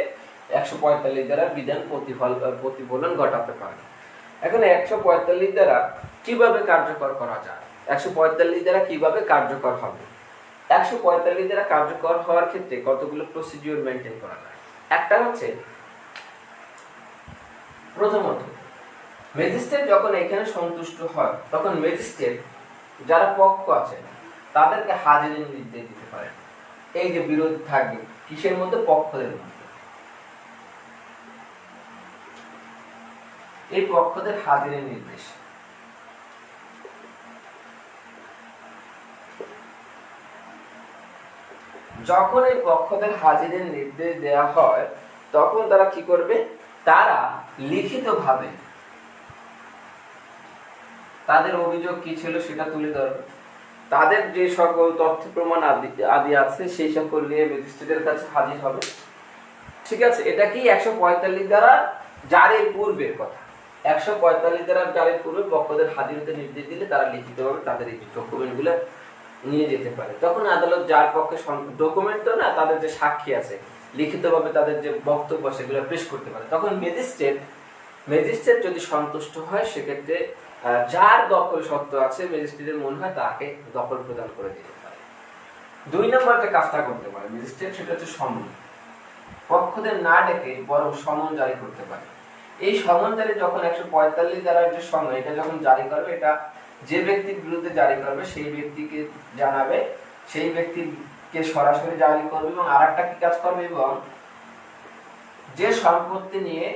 145 দ্বারা বিধান প্রতিফলন ঘটাতে পারেন। এখন 145 দ্বারা কিভাবে কার্যকর করা যায়, 145 দ্বারা কিভাবে কার্যকর হবে। 145 দ্বারা কার্যকর হওয়ার ক্ষেত্রে কতগুলো প্রসিডিউর মেনটেন করা যায়। একটা হচ্ছে, প্রথমত ম্যাজিস্ট্রেট যখন এখানে সন্তুষ্ট হয়, তখন ম্যাজিস্ট্রেট যারা পক্ষ আছে তাদেরকে হাজিরের নির্দেশ দিতে পারে। এই যে বিরোধ থাকবে কিসের মধ্যে, পক্ষদের মধ্যে, এই পক্ষদের হাজিরের নির্দেশ। যখন এই পক্ষদের হাজিরের নির্দেশ দেওয়া হয়, তখন তারা কি করবে, তারা লিখিতভাবে তাদের অভিযোগ কি ছিল সেটা তুলে ধরবে, তাদের যে সকল তথ্য প্রমাণ আদি আছে সেই সকল নিয়ে ম্যাজিস্ট্রেটের কাছে হাজির হবে। ঠিক আছে, এটা কি 145 দ্বারা জারির পূর্বের কথা। 145 দ্বারা জারির পূর্বে পক্ষদের হাজির হতে নির্দেশ দিলে তারা লিখিতভাবে তাদের এই ডকুমেন্টগুলো নিয়ে যেতে পারে। তখন আদালত যার পক্ষে ডকুমেন্ট তো না, তাদের যে সাক্ষী আছে লিখিতভাবে তাদের যে বক্তব্য সেগুলো পেশ করতে পারে। তখন ম্যাজিস্ট্রেট যদি সন্তুষ্ট হয়, সেক্ষেত্রে যার দখল সত্ত্ব আছে ম্যাজিস্ট্রেটের মনে হয় তাকে দখল প্রদান করে দিতে পারে। 2 নম্বর যে কাজটা করতে পারে ম্যাজিস্ট্রেট, সেটা হচ্ছে সমন। পক্ষদের না ডেকে বরং সমন জারি করতে পারে। এই সমন জারি যখন 145 দ্বারা যে সমন, এটা যখন জারি করবে, এটা যে ব্যক্তির বিরুদ্ধে জারি করবে সেই ব্যক্তিকে জানাবে, সেই ব্যক্তিকে সরাসরি জারি করবে, এবং আরেকটা কি কাজ করবে, এবং যে সম্পত্তি নিয়ে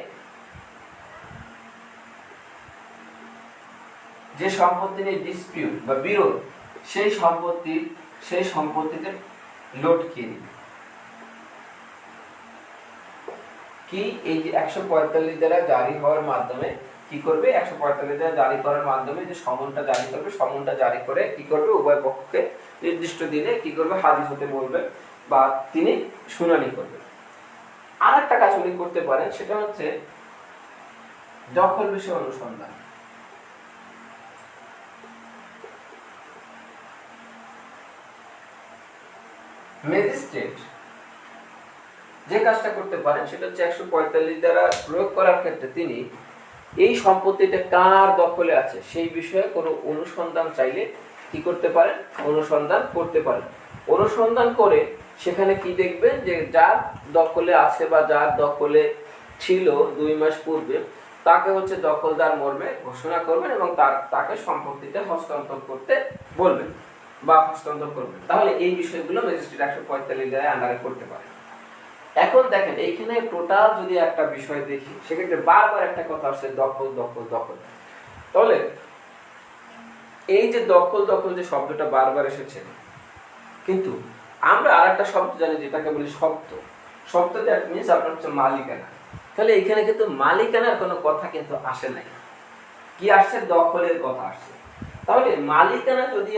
ডিসপিউট বা বিরোধ, সেই সম্পত্তিতে লটকিয়ে দিবে। কি, এই যে 145 দ্বারা জারি হওয়ার মাধ্যমে কি করবে, 145 দ্বারা জারি করার মাধ্যমে যে সমনটা জারি করবে, সমনটা জারি করে কি করবে, উভয় পক্ষকে নির্দিষ্ট দিনে কি করবে, হাজির হতে বলবে বা তিনি শুনানি করবে। আর একটা কাজ উনি করতে পারেন, সেটা হচ্ছে দখল বিষয়ে অনুসন্ধান। ম্যাজিস্ট্রেট যে কাজটা করতে পারেন সেটা হচ্ছে 145 দ্বারা প্রয়োগ করার ক্ষেত্রে তিনি এই সম্পত্তিটা কার দখলে আছে সেই বিষয়ে কোনো অনুসন্ধান চাইলে কি করতে পারেন, অনুসন্ধান করতে পারেন। অনুসন্ধান করে সেখানে কি দেখবেন, যে যার দখলে আছে বা যার দখলে ছিল 2 মাস পূর্বে, তাকে হচ্ছে দখলদার মর্মে ঘোষণা করবেন এবং তাকে সম্পত্তিটা হস্তান্তর করতে বলবেন বা হস্তান্তর করবেন। তাহলে এই বিষয়গুলো ম্যাজিস্ট্রেট 145 দ্বারা আন্ডারে করতে পারে। এখন দেখেন এইখানে টোটাল যদি একটা বিষয় দেখি, সেক্ষেত্রে বারবার একটা কথা আসছে, দখল। তাহলে এই যে দখল যে শব্দটা বারবার এসেছে, কিন্তু আমরা আরেকটা শব্দ জানি যেটাকে বলি শব্দ দ্যাট মিন্স আপনার হচ্ছে মালিকানা। তাহলে এখানে কিন্তু মালিকানার কোনো কথা কিন্তু আসে নাই, কি আসছে, দখলের কথা আসছে। তাহলে মালিকানা যদি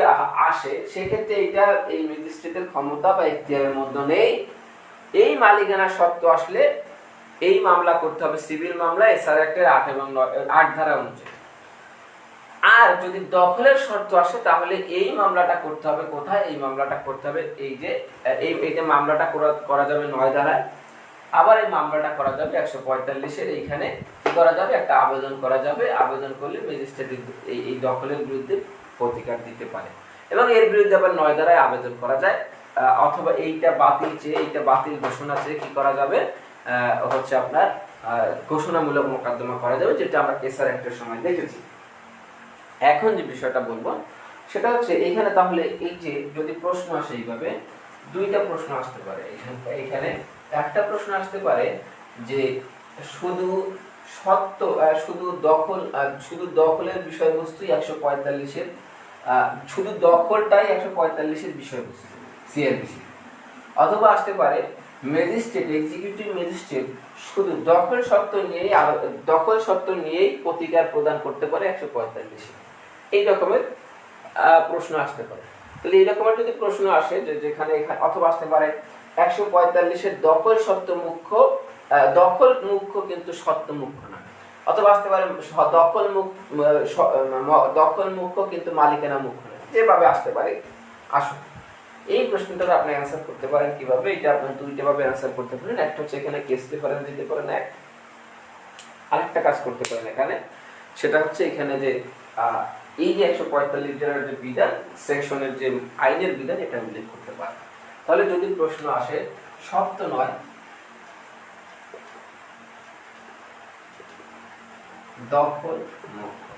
আসে, সেক্ষেত্রে এটা এই ম্যাজিস্ট্রেটের ক্ষমতা বা এখতিয়ারের মধ্যে নেই। এই মালিকানার সত্ত্ব আসলে এই মামলা করতে হবে সিভিল মামলা এসআর অ্যাক্টের 8 এবং 8 ধারা অনুযায়ী। আর যদি দখলের শর্ত আসে, তাহলে এই মামলাটা করতে হবে কোথায়, এই মামলাটা করতে হবে এই যে মামলাটা করা যাবে 9 ধারায়। আবার এই মামলাটা করা যাবে 145-এর এইখানে কি করা যাবে, একটা আবেদন করা যাবে। আবেদন করলে ম্যাজিস্ট্রেট এই দখলের বিরুদ্ধে প্রতিকার দিতে পারে এবং এর বিরুদ্ধে আবার 9 ধারায় আবেদন করা যায়, অথবা এইটা বাতিল ঘোষণা চেয়ে কি করা যাবে, হচ্ছে আপনার ঘোষণামূলক মোকদ্দমা করা যাবে, যেটা আমরা কেসার অ্যাক্টের সময় দেখেছি। এখন যে বিষয়টা বলবো সেটা হচ্ছে এইখানে তাহলে এই যে যদি প্রশ্ন আসে এইভাবে, দুইটা প্রশ্ন আসতে পারে। এইখানে একটা প্রশ্ন আসতে পারে যে শুধু দখলের বিষয়বস্তু 145-এর, শুধু দখলটাই 145-এর বিষয়বস্তু সিআরপিসি, অথবা আসতে পারে এক্সিকিউটিভ ম্যাজিস্ট্রেট শুধু দখল সত্ত্ব নিয়েই প্রতিকার প্রদান করতে পারে 145-এ। এই রকমের প্রশ্ন আসতে পারে। তাহলে এই রকমের যদি প্রশ্ন আসে যেখানে অথবা আসতে পারে 145-এর দখল মুখ্য কিন্তু সত্ত্ব মুখ্য না, অথবা আসতে পারে দখল মুখ্য কিন্তু মালিকানা মুখ্য না, যেভাবে আসতে পারে আসুন। এই প্রশ্নটা আপনি অ্যান্সার করতে পারেন কিভাবে, এটা আপনি দুইটা ভাবে অ্যান্সার করতে পারেন। একটা হচ্ছে এখানে কেস রেফারেন্স দিতে পারেন, আরেকটা কাজ করতে পারেন এখানে, সেটা হচ্ছে এখানে যে এই যে 145 ধারার যে বিধান, সেকশনের যে আইনের বিধান, এটা উল্লেখ করতে পারেন। তাহলে যদি প্রশ্ন আসে সত্ত্ব নয় দখল মুখ্য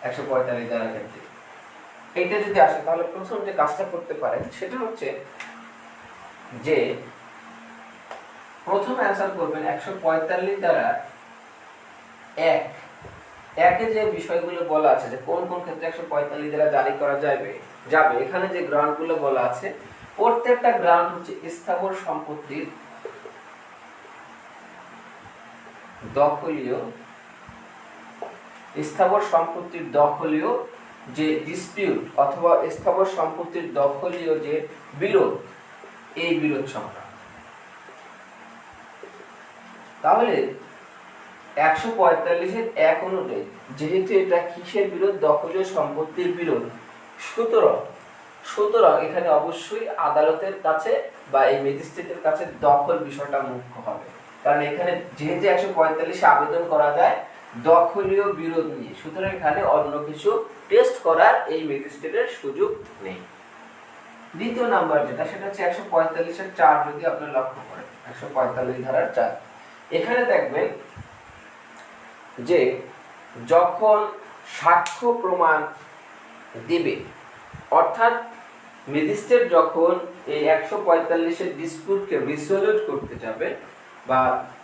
145 ধারার ক্ষেত্রে, এইটা যদি আসে তাহলে প্রথম যে কাজটা করতে পারেন সেটা হচ্ছে যে প্রথম অ্যান্সার করবেন 145 ধারা একে যে বিষয়গুলো বলা আছে যে কোন কোন ক্ষেত্রে 145 ধারা জারি করা যাবে, এখানে যে গ্রাউন্ডগুলো বলা আছে, প্রত্যেকটা গ্রাউন্ড হচ্ছে স্থাবর সম্পত্তির দখলীয় যে ডিসপিউট অথবা স্থাবর সম্পত্তির দখলীয় যে বিরোধ, এই বিরোধ সংক্রান্ত। তাহলে 145-এর 1 অনুযায়ী যেহেতু এটা কিসের বিরোধ, দখলীয় সম্পত্তির বিরোধ, সুতরাং এখানে অবশ্যই আদালতের কাছে বা এই ম্যাজিস্ট্রেটের কাছে দখল বিষয়টা মুখ্য হবে, কারণ এখানে যেহেতু 145-এ আবেদন করা যায় দখলীয় বিরোধ নিয়ে, সুতরাং এখানে অন্য কিছু টেস্ট করার এই ম্যাজিস্ট্রেটের সুযোগ নেই। দ্বিতীয় নাম্বার যেটা, সেটা হচ্ছে 145-এর 4 যদি আপনি লক্ষ্য করেন, 145 ধারার 4, এখানে দেখবেন যে যখন সাক্ষ্য প্রমাণ দিবে, অর্থাৎ ম্যাজিস্ট্রেট যখন এই 145-এর ডিসপিউটকে রিসলভ করতে যাবে বা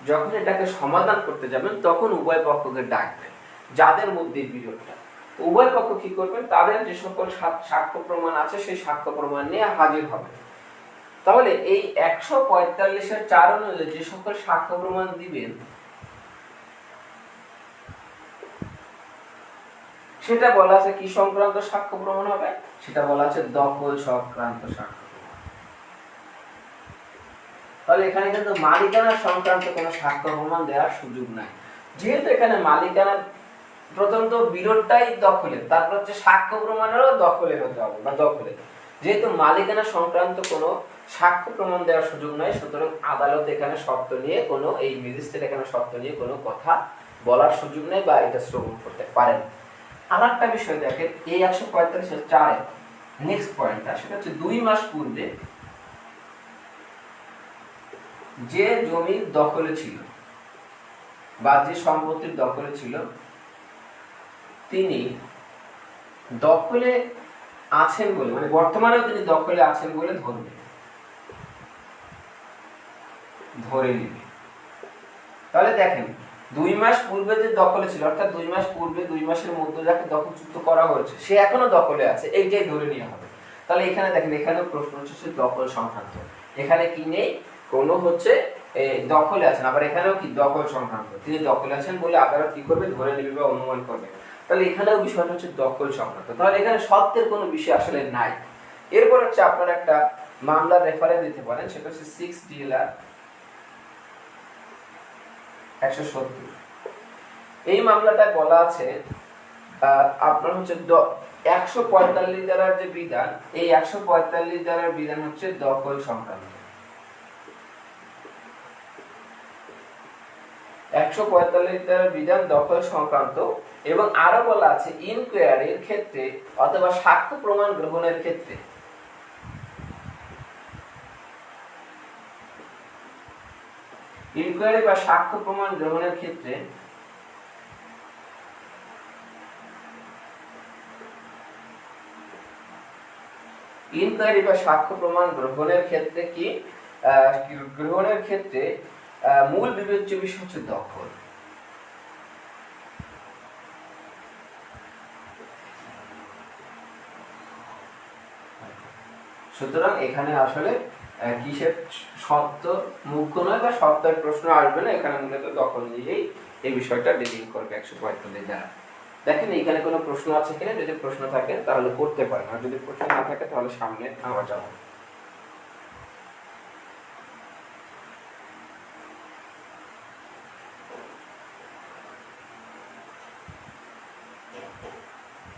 যখন এটাকে সমাধান করতে যাবেন, তখন উভয় পক্ষকে ডাকবেন, যাদের মধ্যে বিরোধটা, উভয় পক্ষ কি করবেন, তাদের যে সকল সাক্ষ্য প্রমাণ আছে সেই সাক্ষ্য প্রমাণ নিয়ে হাজির হবে। তাহলে এই 145-এর 4 অনুযায়ী যে সকল সাক্ষ্য প্রমাণ দিবেন সেটা বলা আছে কি সংক্রান্ত সাক্ষ্য প্রমাণ হবে, সেটা বলা আছে দখল সংক্রান্ত সাক্ষ্য প্রমাণ। তাহলে এখানে কিন্তু মালিকানা সংক্রান্ত কোনো সাক্ষ্য প্রমাণ দেওয়ার সুযোগ নাই, যেহেতু এখানে মালিকানা প্রথমত বিরোধটাই দখলের, তারপর হচ্ছে সাক্ষ্য প্রমাণেরও দখলের হতে হবে বা দখলের, যেহেতু মালিকানা সংক্রান্ত কোনো সাক্ষ্য প্রমাণ দেওয়ার সুযোগ নাই, সুতরাং আদালত এখানে শর্ত নিয়ে কোনো, এই ম্যাজিস্ট্রেট এখানে শর্ত নিয়ে কোনো কথা বলার সুযোগ নেই বা এটা শ্রবণ করতে পারেন। আরেকটা বিষয় দেখেন, এই 145-এর 4 নেক্সট পয়েন্টটা, সেটা হচ্ছে 2 মাস পূর্বে যে জমি দখলে ছিল বা যে সম্পত্তির দখলে ছিল, তিনি দখলে আছেন বলে, মানে বর্তমানেও তিনি দখলে আছেন বলে ধরে নিবে। তাহলে দেখেন 2 মাস পূর্বে যে দখলে ছিল, অর্থাৎ 2 মাস পূর্বে 2 মাসের মধ্যে যাকে দখলযুক্ত করা হয়েছে সে এখনো দখলে আছে, এইটাই ধরে নেওয়া হবে। তাহলে এখানে দেখেন, এখানেও প্রশ্ন হচ্ছে দখল সংক্রান্ত, এখানে কি নেই, কোনো হচ্ছে দখলে আছেন, আবার এখানেও কি দখল সংক্রান্ত, তিনি দখলে আছেন বলে আদালত কি করবে, ধরে নেবে বা অনুমান করবে। তাহলে এখানেও বিষয়টা হচ্ছে দখল সংক্রান্ত, তাহলে এখানে সত্যের কোনো বিষয় আসলে নাই। এরপর হচ্ছে আপনারা একটা মামলার রেফারেন্স দিতে পারেন, সেটা হচ্ছে 6 DLR 170। এই মামলাটায় বলা আছে আপনার হচ্ছে 145 ধারার যে বিধান, এই 145 ধারার বিধান হচ্ছে দখল সংক্রান্ত। 145 ধারার বিধান দখল সংক্রান্ত এবং আরো বলা আছে ইনকোয়ারির ক্ষেত্রে অথবা সাক্ষ্য প্রমাণ গ্রহণের ক্ষেত্রে ইনকোয়ারি বা সাক্ষ্য প্রমাণ গ্রহণের ক্ষেত্রে ইনকোয়ারি বা সাক্ষ্য প্রমাণ গ্রহণের ক্ষেত্রে কি গ্রহণের ক্ষেত্রে মূল বিবেচ্য বিষয় হচ্ছে দখল। সুতরাং এখানে আসলে কিসের সত্য মুখ্য নয় বা সত্যের প্রশ্ন আসবে না, এখানে মূলত দখল নিয়েই এই বিষয়টা ডিলিং করবে 145 দ্বারা। দেখেন এখানে কোনো প্রশ্ন আছে কিনা, যদি প্রশ্ন থাকে তাহলে করতে পারেন, আর যদি প্রশ্ন না থাকে তাহলে সামনে আমরা যাব।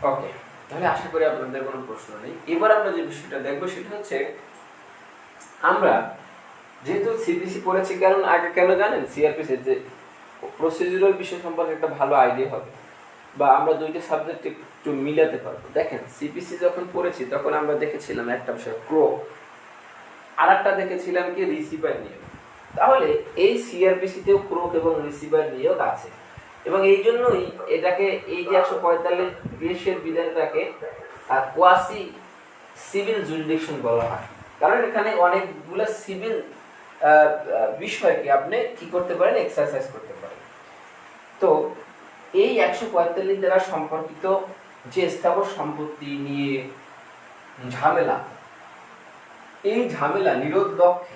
ওকে, তাহলে আশা করি আপনাদের কোনো প্রশ্ন নেই। এবার আমরা যে বিষয়টা দেখবো সেটা হচ্ছে আমরা যেহেতু সিপিসি পড়েছি, কারণ আগে কেন জানেন সিআরপিসি যে প্রসিডিউরাল বিষয় সম্পর্কে একটা ভালো আইডিয়া হবে বা আমরা দুইটা সাবজেক্ট একটু মিলাতে পারবো। দেখেন সিপিসি যখন পড়েছি তখন আমরা দেখেছিলাম একটা বিষয় ক্রো, আর একটা দেখেছিলাম কি রিসিভার নিয়োগ। তাহলে এই সিআরপিসিতেও ক্রোক এবং রিসিভার নিয়োগ আছে এবং এই জন্যই এটাকে এই যে 145 বিধানটাকে কোয়াসি সিভিল জুরিডিকশন বলা হয়, কারণ এখানে অনেকগুলো সিভিল বিষয়কে আপনি কি করতে পারেন, এক্সারসাইজ করতে পারেন। তো এই 145 দ্বারা সম্পর্কিত যে স্থাবর সম্পত্তি নিয়ে ঝামেলা, এই ঝামেলা নিরোধ লক্ষ্যে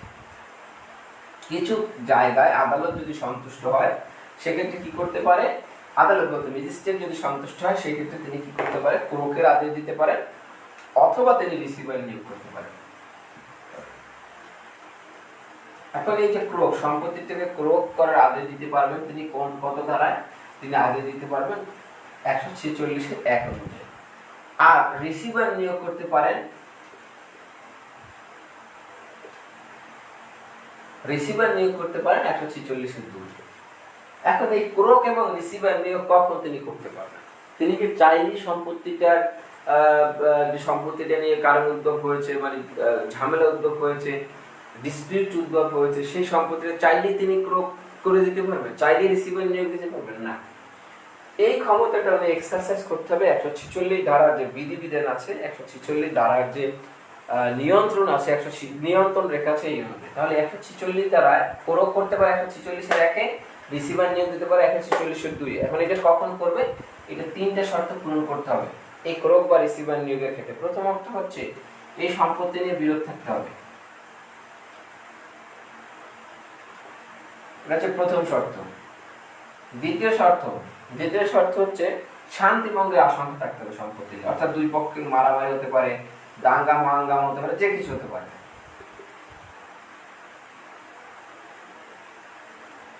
কিছু জায়গায় আদালত যদি সন্তুষ্ট হয় সেক্ষেত্রে কি করতে পারে, আদালত বলতে ম্যাজিস্ট্রেট যদি সন্তুষ্ট হয় সেই ক্ষেত্রে তিনি কি করতে পারে, ক্রোকের আদেশ দিতে পারেন অথবা তিনি রিসিভার নিয়োগ করতে পারেন। এখন এই যে ক্রোক, সম্পত্তি থেকে ক্রোক করার আদেশ দিতে পারবেন তিনি কোন কত ধারায়, তিনি আদেশ দিতে পারবেন 146(1) অনুযায়ী। আর রিসিভার নিয়োগ করতে পারেন, রিসিভার নিয়োগ করতে পারেন 146(2). এখন এই ক্রোক এবং রিসিভার নিয়োগ কখন তিনি করতে পারবেন, তিনি কি চাইলেই সম্পত্তিটার যে সম্পত্তিটা নিয়ে কারণ উদ্যোগ হয়েছে, মানে ঝামেলা উদ্যোগ হয়েছে, ডিসপিউট উদ্ভব হয়েছে, সেই সম্পত্তিটা চাইলেই তিনি ক্রোক করে দিতে পারবেন, চাইলেই রিসিভার নিয়োগ দিতে পারবেন না। এই ক্ষমতাটা উনি এক্সারসাইজ করতে হবে 146 ধারার যে বিধিবিধান আছে, 146 ধারার যে নিয়ন্ত্রণ আছে, নিয়ন্ত্রণ রেখা আছে এই অনুযায়ী। তাহলে 146 দ্বারায় ক্রোক করতে পারে 146(1)-এ, রিসিভার নিয়োগ দিতে পারে 146(2)-এ। এখন এটা কখন করবে, এটা তিনটা শর্ত পূরণ করতে হবে এই ক্রোক বা রিসিভার নিয়োগের ক্ষেত্রে। প্রথমত হচ্ছে এই সম্পত্তি নিয়ে বিরোধ থাকতে হবে, এটা হচ্ছে প্রথম শর্ত। দ্বিতীয় শর্ত হচ্ছে শান্তি ভঙ্গের আশঙ্কা থাকতে হবে সম্পত্তি, অর্থাৎ দুই পক্ষের মারামারি হতে পারে, দাঙ্গা মাঙ্গাম হতে পারে, যে কিছু হতে পারে।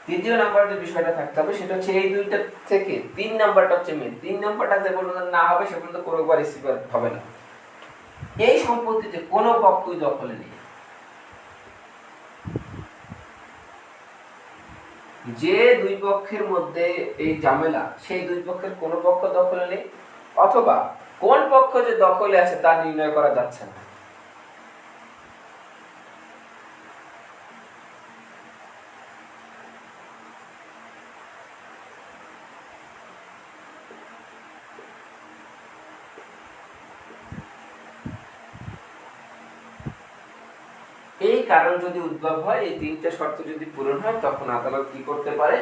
তৃতীয় নাম্বার যে বিষয়টা থাকতে হবে সেটা হচ্ছে এই দুইটা থেকে 3 নাম্বারটা হচ্ছে মেন। 3 নাম্বারটা যে পর্যন্ত না হবে সে পর্যন্ত কোনো বার রিসিভার হবে না। এই সম্পত্তিতে কোনো পক্ষই দখলে নেই, যে দুই পক্ষের মধ্যে এই ঝামেলা সেই দুই পক্ষের কোনো পক্ষ দখলে নেই, অথবা কোন পক্ষ যে দখলে আছে তা নির্ণয় করা যাচ্ছে না। এই কারণ যদি উদ্ভব হয়, এই তিনটা শর্ত যদি পূরণ হয়, তখন আদালত কি করতে পারে,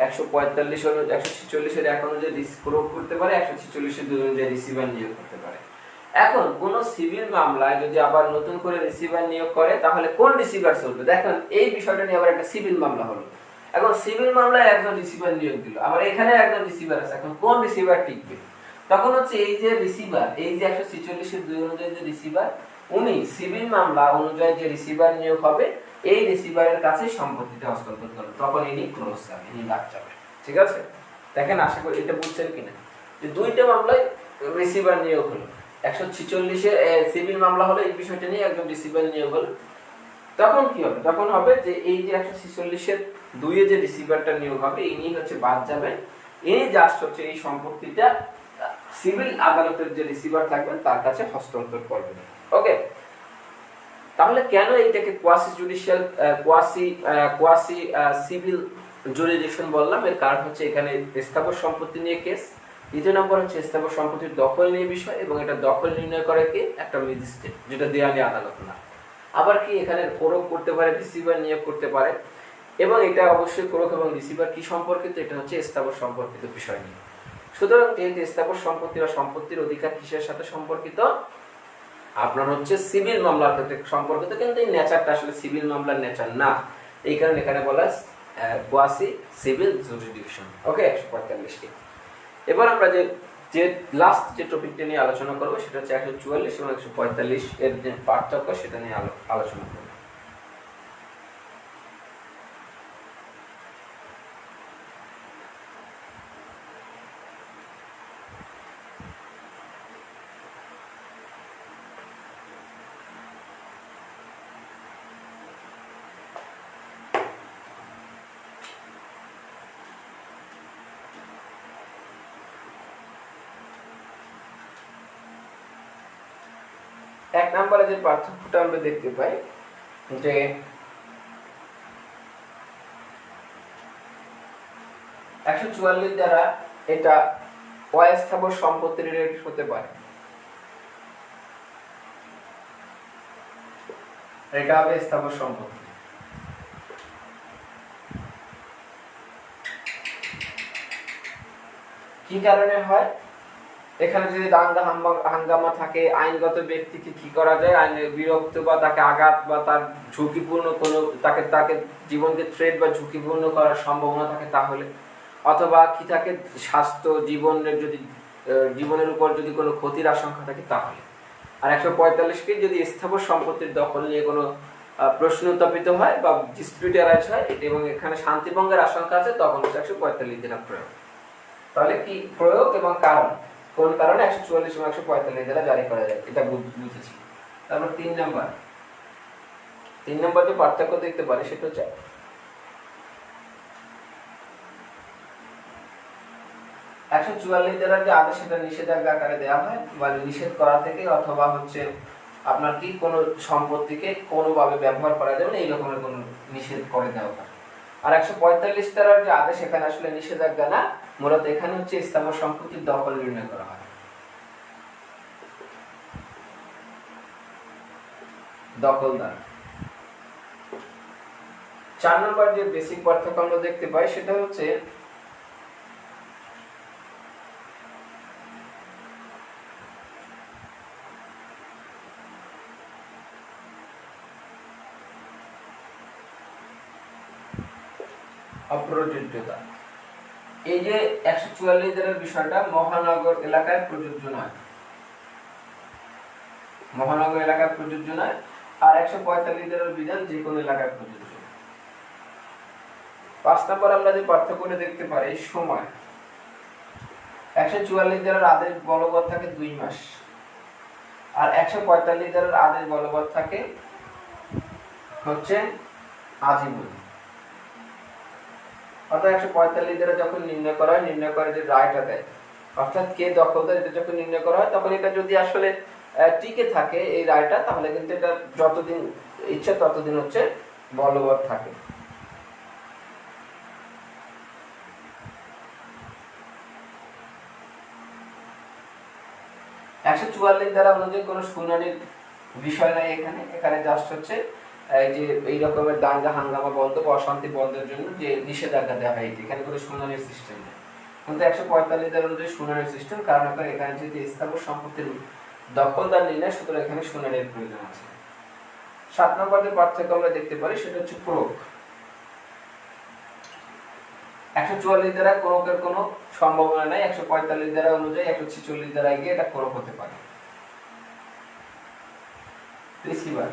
146(1) অনুযায়ী ক্রোক করতে পারে, 146(2) অনুযায়ী রিসিভার নিয়োগ করতে পারে। এখন কোন সিভিল মামলায় যদি আবার নতুন করে রিসিভার নিয়োগ করে তাহলে কোন রিসিভার চলবে, দেখেন এই বিষয়টা নিয়ে আবার একটা সিভিল মামলা হলো। এখন সিভিল মামলায় একজন রিসিভার নিয়োগ দিল, আবার এখানে একজন রিসিভার আছে, এখন কোন রিসিভার টিকবে, তখন হচ্ছে এই যে রিসিভার, এই যে 146(2) অনুযায়ী যে রিসিভার, উনি সিভিল মামলা অনুযায়ী যে রিসিভার নিয়োগ হবে এই রিসিভারের কাছে সম্পত্তিটা হস্তান্তর করবে, তখন ইনি ক্লোজ যাবে, ইনি বাদ যাবে। ঠিক আছে, দেখেন আশা করি এটা বুঝছেন কিনা, যে দুইটা মামলায় রিসিভার নিয়োগ হলো, 146-এ সিভিল মামলা হলো, এই বিষয়টা নিয়ে একজন রিসিভার নিয়োগ হলো, তখন কি হবে, তখন হবে যে এই যে 146-এর 2 এ যে রিসিভারটা নিয়োগ হবে ইনি হচ্ছে বাদ যাবেন, ইনি জাস্ট হচ্ছে এই সম্পত্তিটা সিভিল আদালতের যে রিসিভার থাকবেন তার কাছে হস্তান্তর করবেন। ওকে, তাহলে কেন এইটাকে quasi judicial quasi civil jurisdiction বললাম? এর কারণ হচ্ছে এখানে স্থাবর সম্পত্তি নিয়ে কেস, দ্বিতীয় নম্বর হচ্ছে স্থাবর সম্পত্তির দখল নিয়ে বিষয়, এবং এটা দখল নির্ণয় করে কি একটা ম্যাজিস্ট্রেট, যেটা দেওয়ানি আদালত না। আবার কি এখানে কোরক করতে পারে, রিসিভার নিয়োগ করতে পারে, এবং এটা অবশ্যই কোরক এবং রিসিভার কি সম্পর্কিত, এটা হচ্ছে স্থাবর সম্পর্কিত বিষয় নিয়ে। সুতরাং যেহেতু স্থাবর সম্পত্তি বা সম্পত্তির অধিকার কিসের সাথে সম্পর্কিত, আপনার হচ্ছে সিভিল মামলার ক্ষেত্রে সম্পর্কিত, কিন্তু এই নেচারটা আসলে সিভিল মামলার নেচার না, এই কারণে এখানে বলা কোয়াসি সিভিল জুরিডিকশন। ওকে, 145টি। এবার আমরা যে লাস্ট যে টপিকটা নিয়ে আলোচনা করব সেটা হচ্ছে 144 এবং 145 এর যে পার্থক্য সেটা নিয়ে আলোচনা করব। এক নম্বরে যে পার্থক্যটা আমরা দেখতে পাই যে একশো 144 দ্বারা এটা অস্থাবর সম্পত্তি রিলেটেড হতে পারে, এটা হবে স্থাবর সম্পত্তি। কি কারণে হয়? এখানে যদি দাঙ্গা হাঙ্গামা থাকে, আইনগত ব্যক্তিকে কি করা যায়, আইনে বিরক্ত বা তাকে আঘাত বা তার ঝুঁকিপূর্ণ কোনো তাকে জীবনকে থ্রেট বা ঝুঁকিপূর্ণ করার সম্ভাবনা থাকে, তাহলে অথবা কি থাকে স্বাস্থ্য জীবনের উপর যদি কোনো ক্ষতির আশঙ্কা থাকে তাহলে। আর 145কে যদি স্থাবর সম্পত্তির দখল নিয়ে কোনো প্রশ্ন উত্থাপিত হয় বা ডিসপিউট অ্যারাইজ হয় এবং এখানে শান্তিভঙ্গের আশঙ্কা আছে, তখন 145 দ্বারা প্রয়োগ। তাহলে কি প্রয়োগ এবং কারণ, কোন কারণে 144 এবং 145 দ্বারা জারি করা যায়, এটা বুঝেছি। তারপর 3 নম্বর যে পার্থক্য দেখতে পারে সেটা হচ্ছে 144 দ্বারা যে আদেশ সেটা নিষেধাজ্ঞা আকারে দেওয়া হয়, বা নিষেধ করা থেকে অথবা হচ্ছে আপনার কি কোনো সম্পত্তিকে কোনোভাবে ব্যবহার করা যাবে না, এই রকমের কোনো নিষেধ করে দেওয়া হয়। আর 145 দ্বারার যে আদেশ এখানে আসলে নিষেধাজ্ঞা না, মূলত এখানে হচ্ছে স্থাবর সম্পত্তির দখল নির্ণয় করা হয়, দখলদার। 4 নম্বর যে বেসিক পার্থক্য আমরা দেখতে পাই সেটা হচ্ছে অপ্রযোজ্যতা। এই যে 144 ধারার বিষয়টা মহানগর এলাকায় প্রযোজ্য নয়, মহানগর এলাকায় প্রযোজ্য নয়, আর 145 ধারার বিধান যে কোনো এলাকায় প্রযোজ্য। 5 নম্বর আমরা যে পার্থক্যটা দেখতে পারি সময়। 144 ধারার আদেশ বলবৎ থাকে 2 মাস, আর 145 ধারার আদেশ বলবৎ থাকে হচ্ছে আজীবন। অর্থাৎ 145 দ্বারা যখন নির্ণয় করা হয়, নির্ণয় করে যে রায়টা দেয়, অর্থাৎ কে দখলদার, এটা যখন নির্ণয় করা হয় তখন এটা যদি আসলে টিকে থাকে এই রায়টা, তাহলে কিন্তু এটা যতদিন ইচ্ছা ততদিন হচ্ছে বলবৎ থাকে। একশো 144 দ্বারা অনুযায়ী কোনো শুনানির বিষয় নাই এখানে জাস্ট হচ্ছে এই যে এই রকমের দাঙ্গা হাঙ্গামা বন্ধ বা অশান্তি বন্ধের জন্য যে নিষেধাজ্ঞা দেওয়া হয়, এখানে কোনো শুনানির সিস্টেম নেই। কিন্তু 145 দ্বারা অনুযায়ী শুনানির সিস্টেম, কারণ এখানে যদি স্থাবর সম্পত্তির দখলদার নির্ণয়, সুতরাং এখানে শুনানির প্রয়োজন আছে। 7 নম্বর যে পার্থক্য আমরা দেখতে পারি সেটা হচ্ছে প্রয়োগ। 144 দ্বারা কোরকের কোনো সম্ভাবনা নাই, 145 দ্বারা অনুযায়ী 146 দ্বারা গিয়ে এটা কোরক হতে পারে। রিসিভার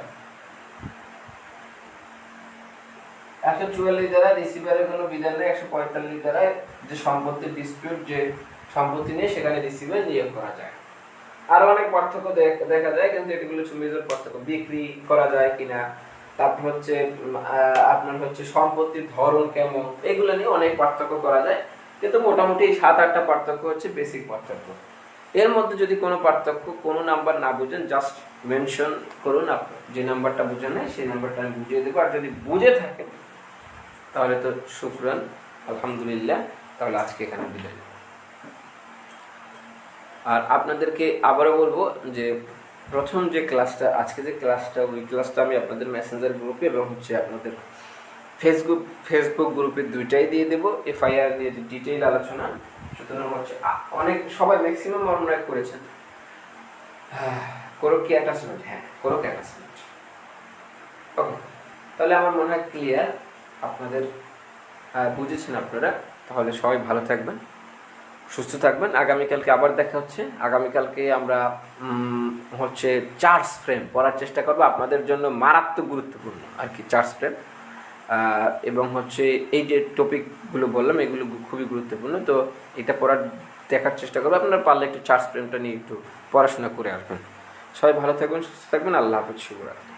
144 দ্বারা রিসিভারের কোনো বিধান নেই, 145 দ্বারা যে সম্পত্তির ডিসপিউট, যে সম্পত্তি নিয়ে সেখানে রিসিভার নিয়োগ করা যায়। আরো অনেক পার্থক্য দেখা যায়, কিন্তু এগুলো মেজর পার্থক্য। বিক্রি করা যায় কিনা, তারপর হচ্ছে আপনার হচ্ছে সম্পত্তির ধরন কেমন, এগুলো নিয়ে অনেক পার্থক্য করা যায়, কিন্তু মোটামুটি 7-8টা পার্থক্য হচ্ছে বেসিক পার্থক্য। এর মধ্যে যদি কোনো পার্থক্য, কোনো নাম্বার না বুঝেন, জাস্ট মেনশন করুন, আপনি যে নাম্বারটা বুঝেন নাই সেই নাম্বারটা আমি বুঝিয়ে দেবো। আর যদি বুঝে থাকেন তাহলে তো শুকরান, আলহামদুলিল্লাহ, তাহলে আজকে এখানে বিদায়। আর আপনাদেরকে আবারও বলবো যে প্রথম যে ক্লাসটা, আজকে যে ক্লাসটা, ওই ক্লাসটা আমি আপনাদের মেসেঞ্জার গ্রুপে এবং হচ্ছে আপনাদের ফেসবুক গ্রুপে দুইটাই দিয়ে দেবো, এফআইআর নিয়ে ডিটেইল আলোচনা। সুতরাং হচ্ছে অনেক সবাই ম্যাক্সিমাম মনে করেছেন করো কি অ্যাটাচমেন্ট, হ্যাঁ করো কি অ্যাটাচমেন্ট। ওকে, তাহলে আমার মনে হয় ক্লিয়ার, আপনাদের বুঝেছেন আপনারা। তাহলে সবাই ভালো থাকবেন, সুস্থ থাকবেন। আগামীকালকে আবার দেখা হচ্ছে। আগামীকালকে আমরা হচ্ছে চার্জ ফ্রেম পড়ার চেষ্টা করবো, আপনাদের জন্য মারাত্মক গুরুত্বপূর্ণ আর কি চার্জ ফ্রেম। এবং হচ্ছে এই যে টপিকগুলো বললাম এগুলো খুবই গুরুত্বপূর্ণ, তো এটা দেখার চেষ্টা করবো। আপনারা পারলে একটু চার্জ ফ্রেমটা নিয়ে একটু পড়াশোনা করে আসবেন। সবাই ভালো থাকবেন, সুস্থ থাকবেন। আল্লাহ হাফেজ, শুভরাত্রি।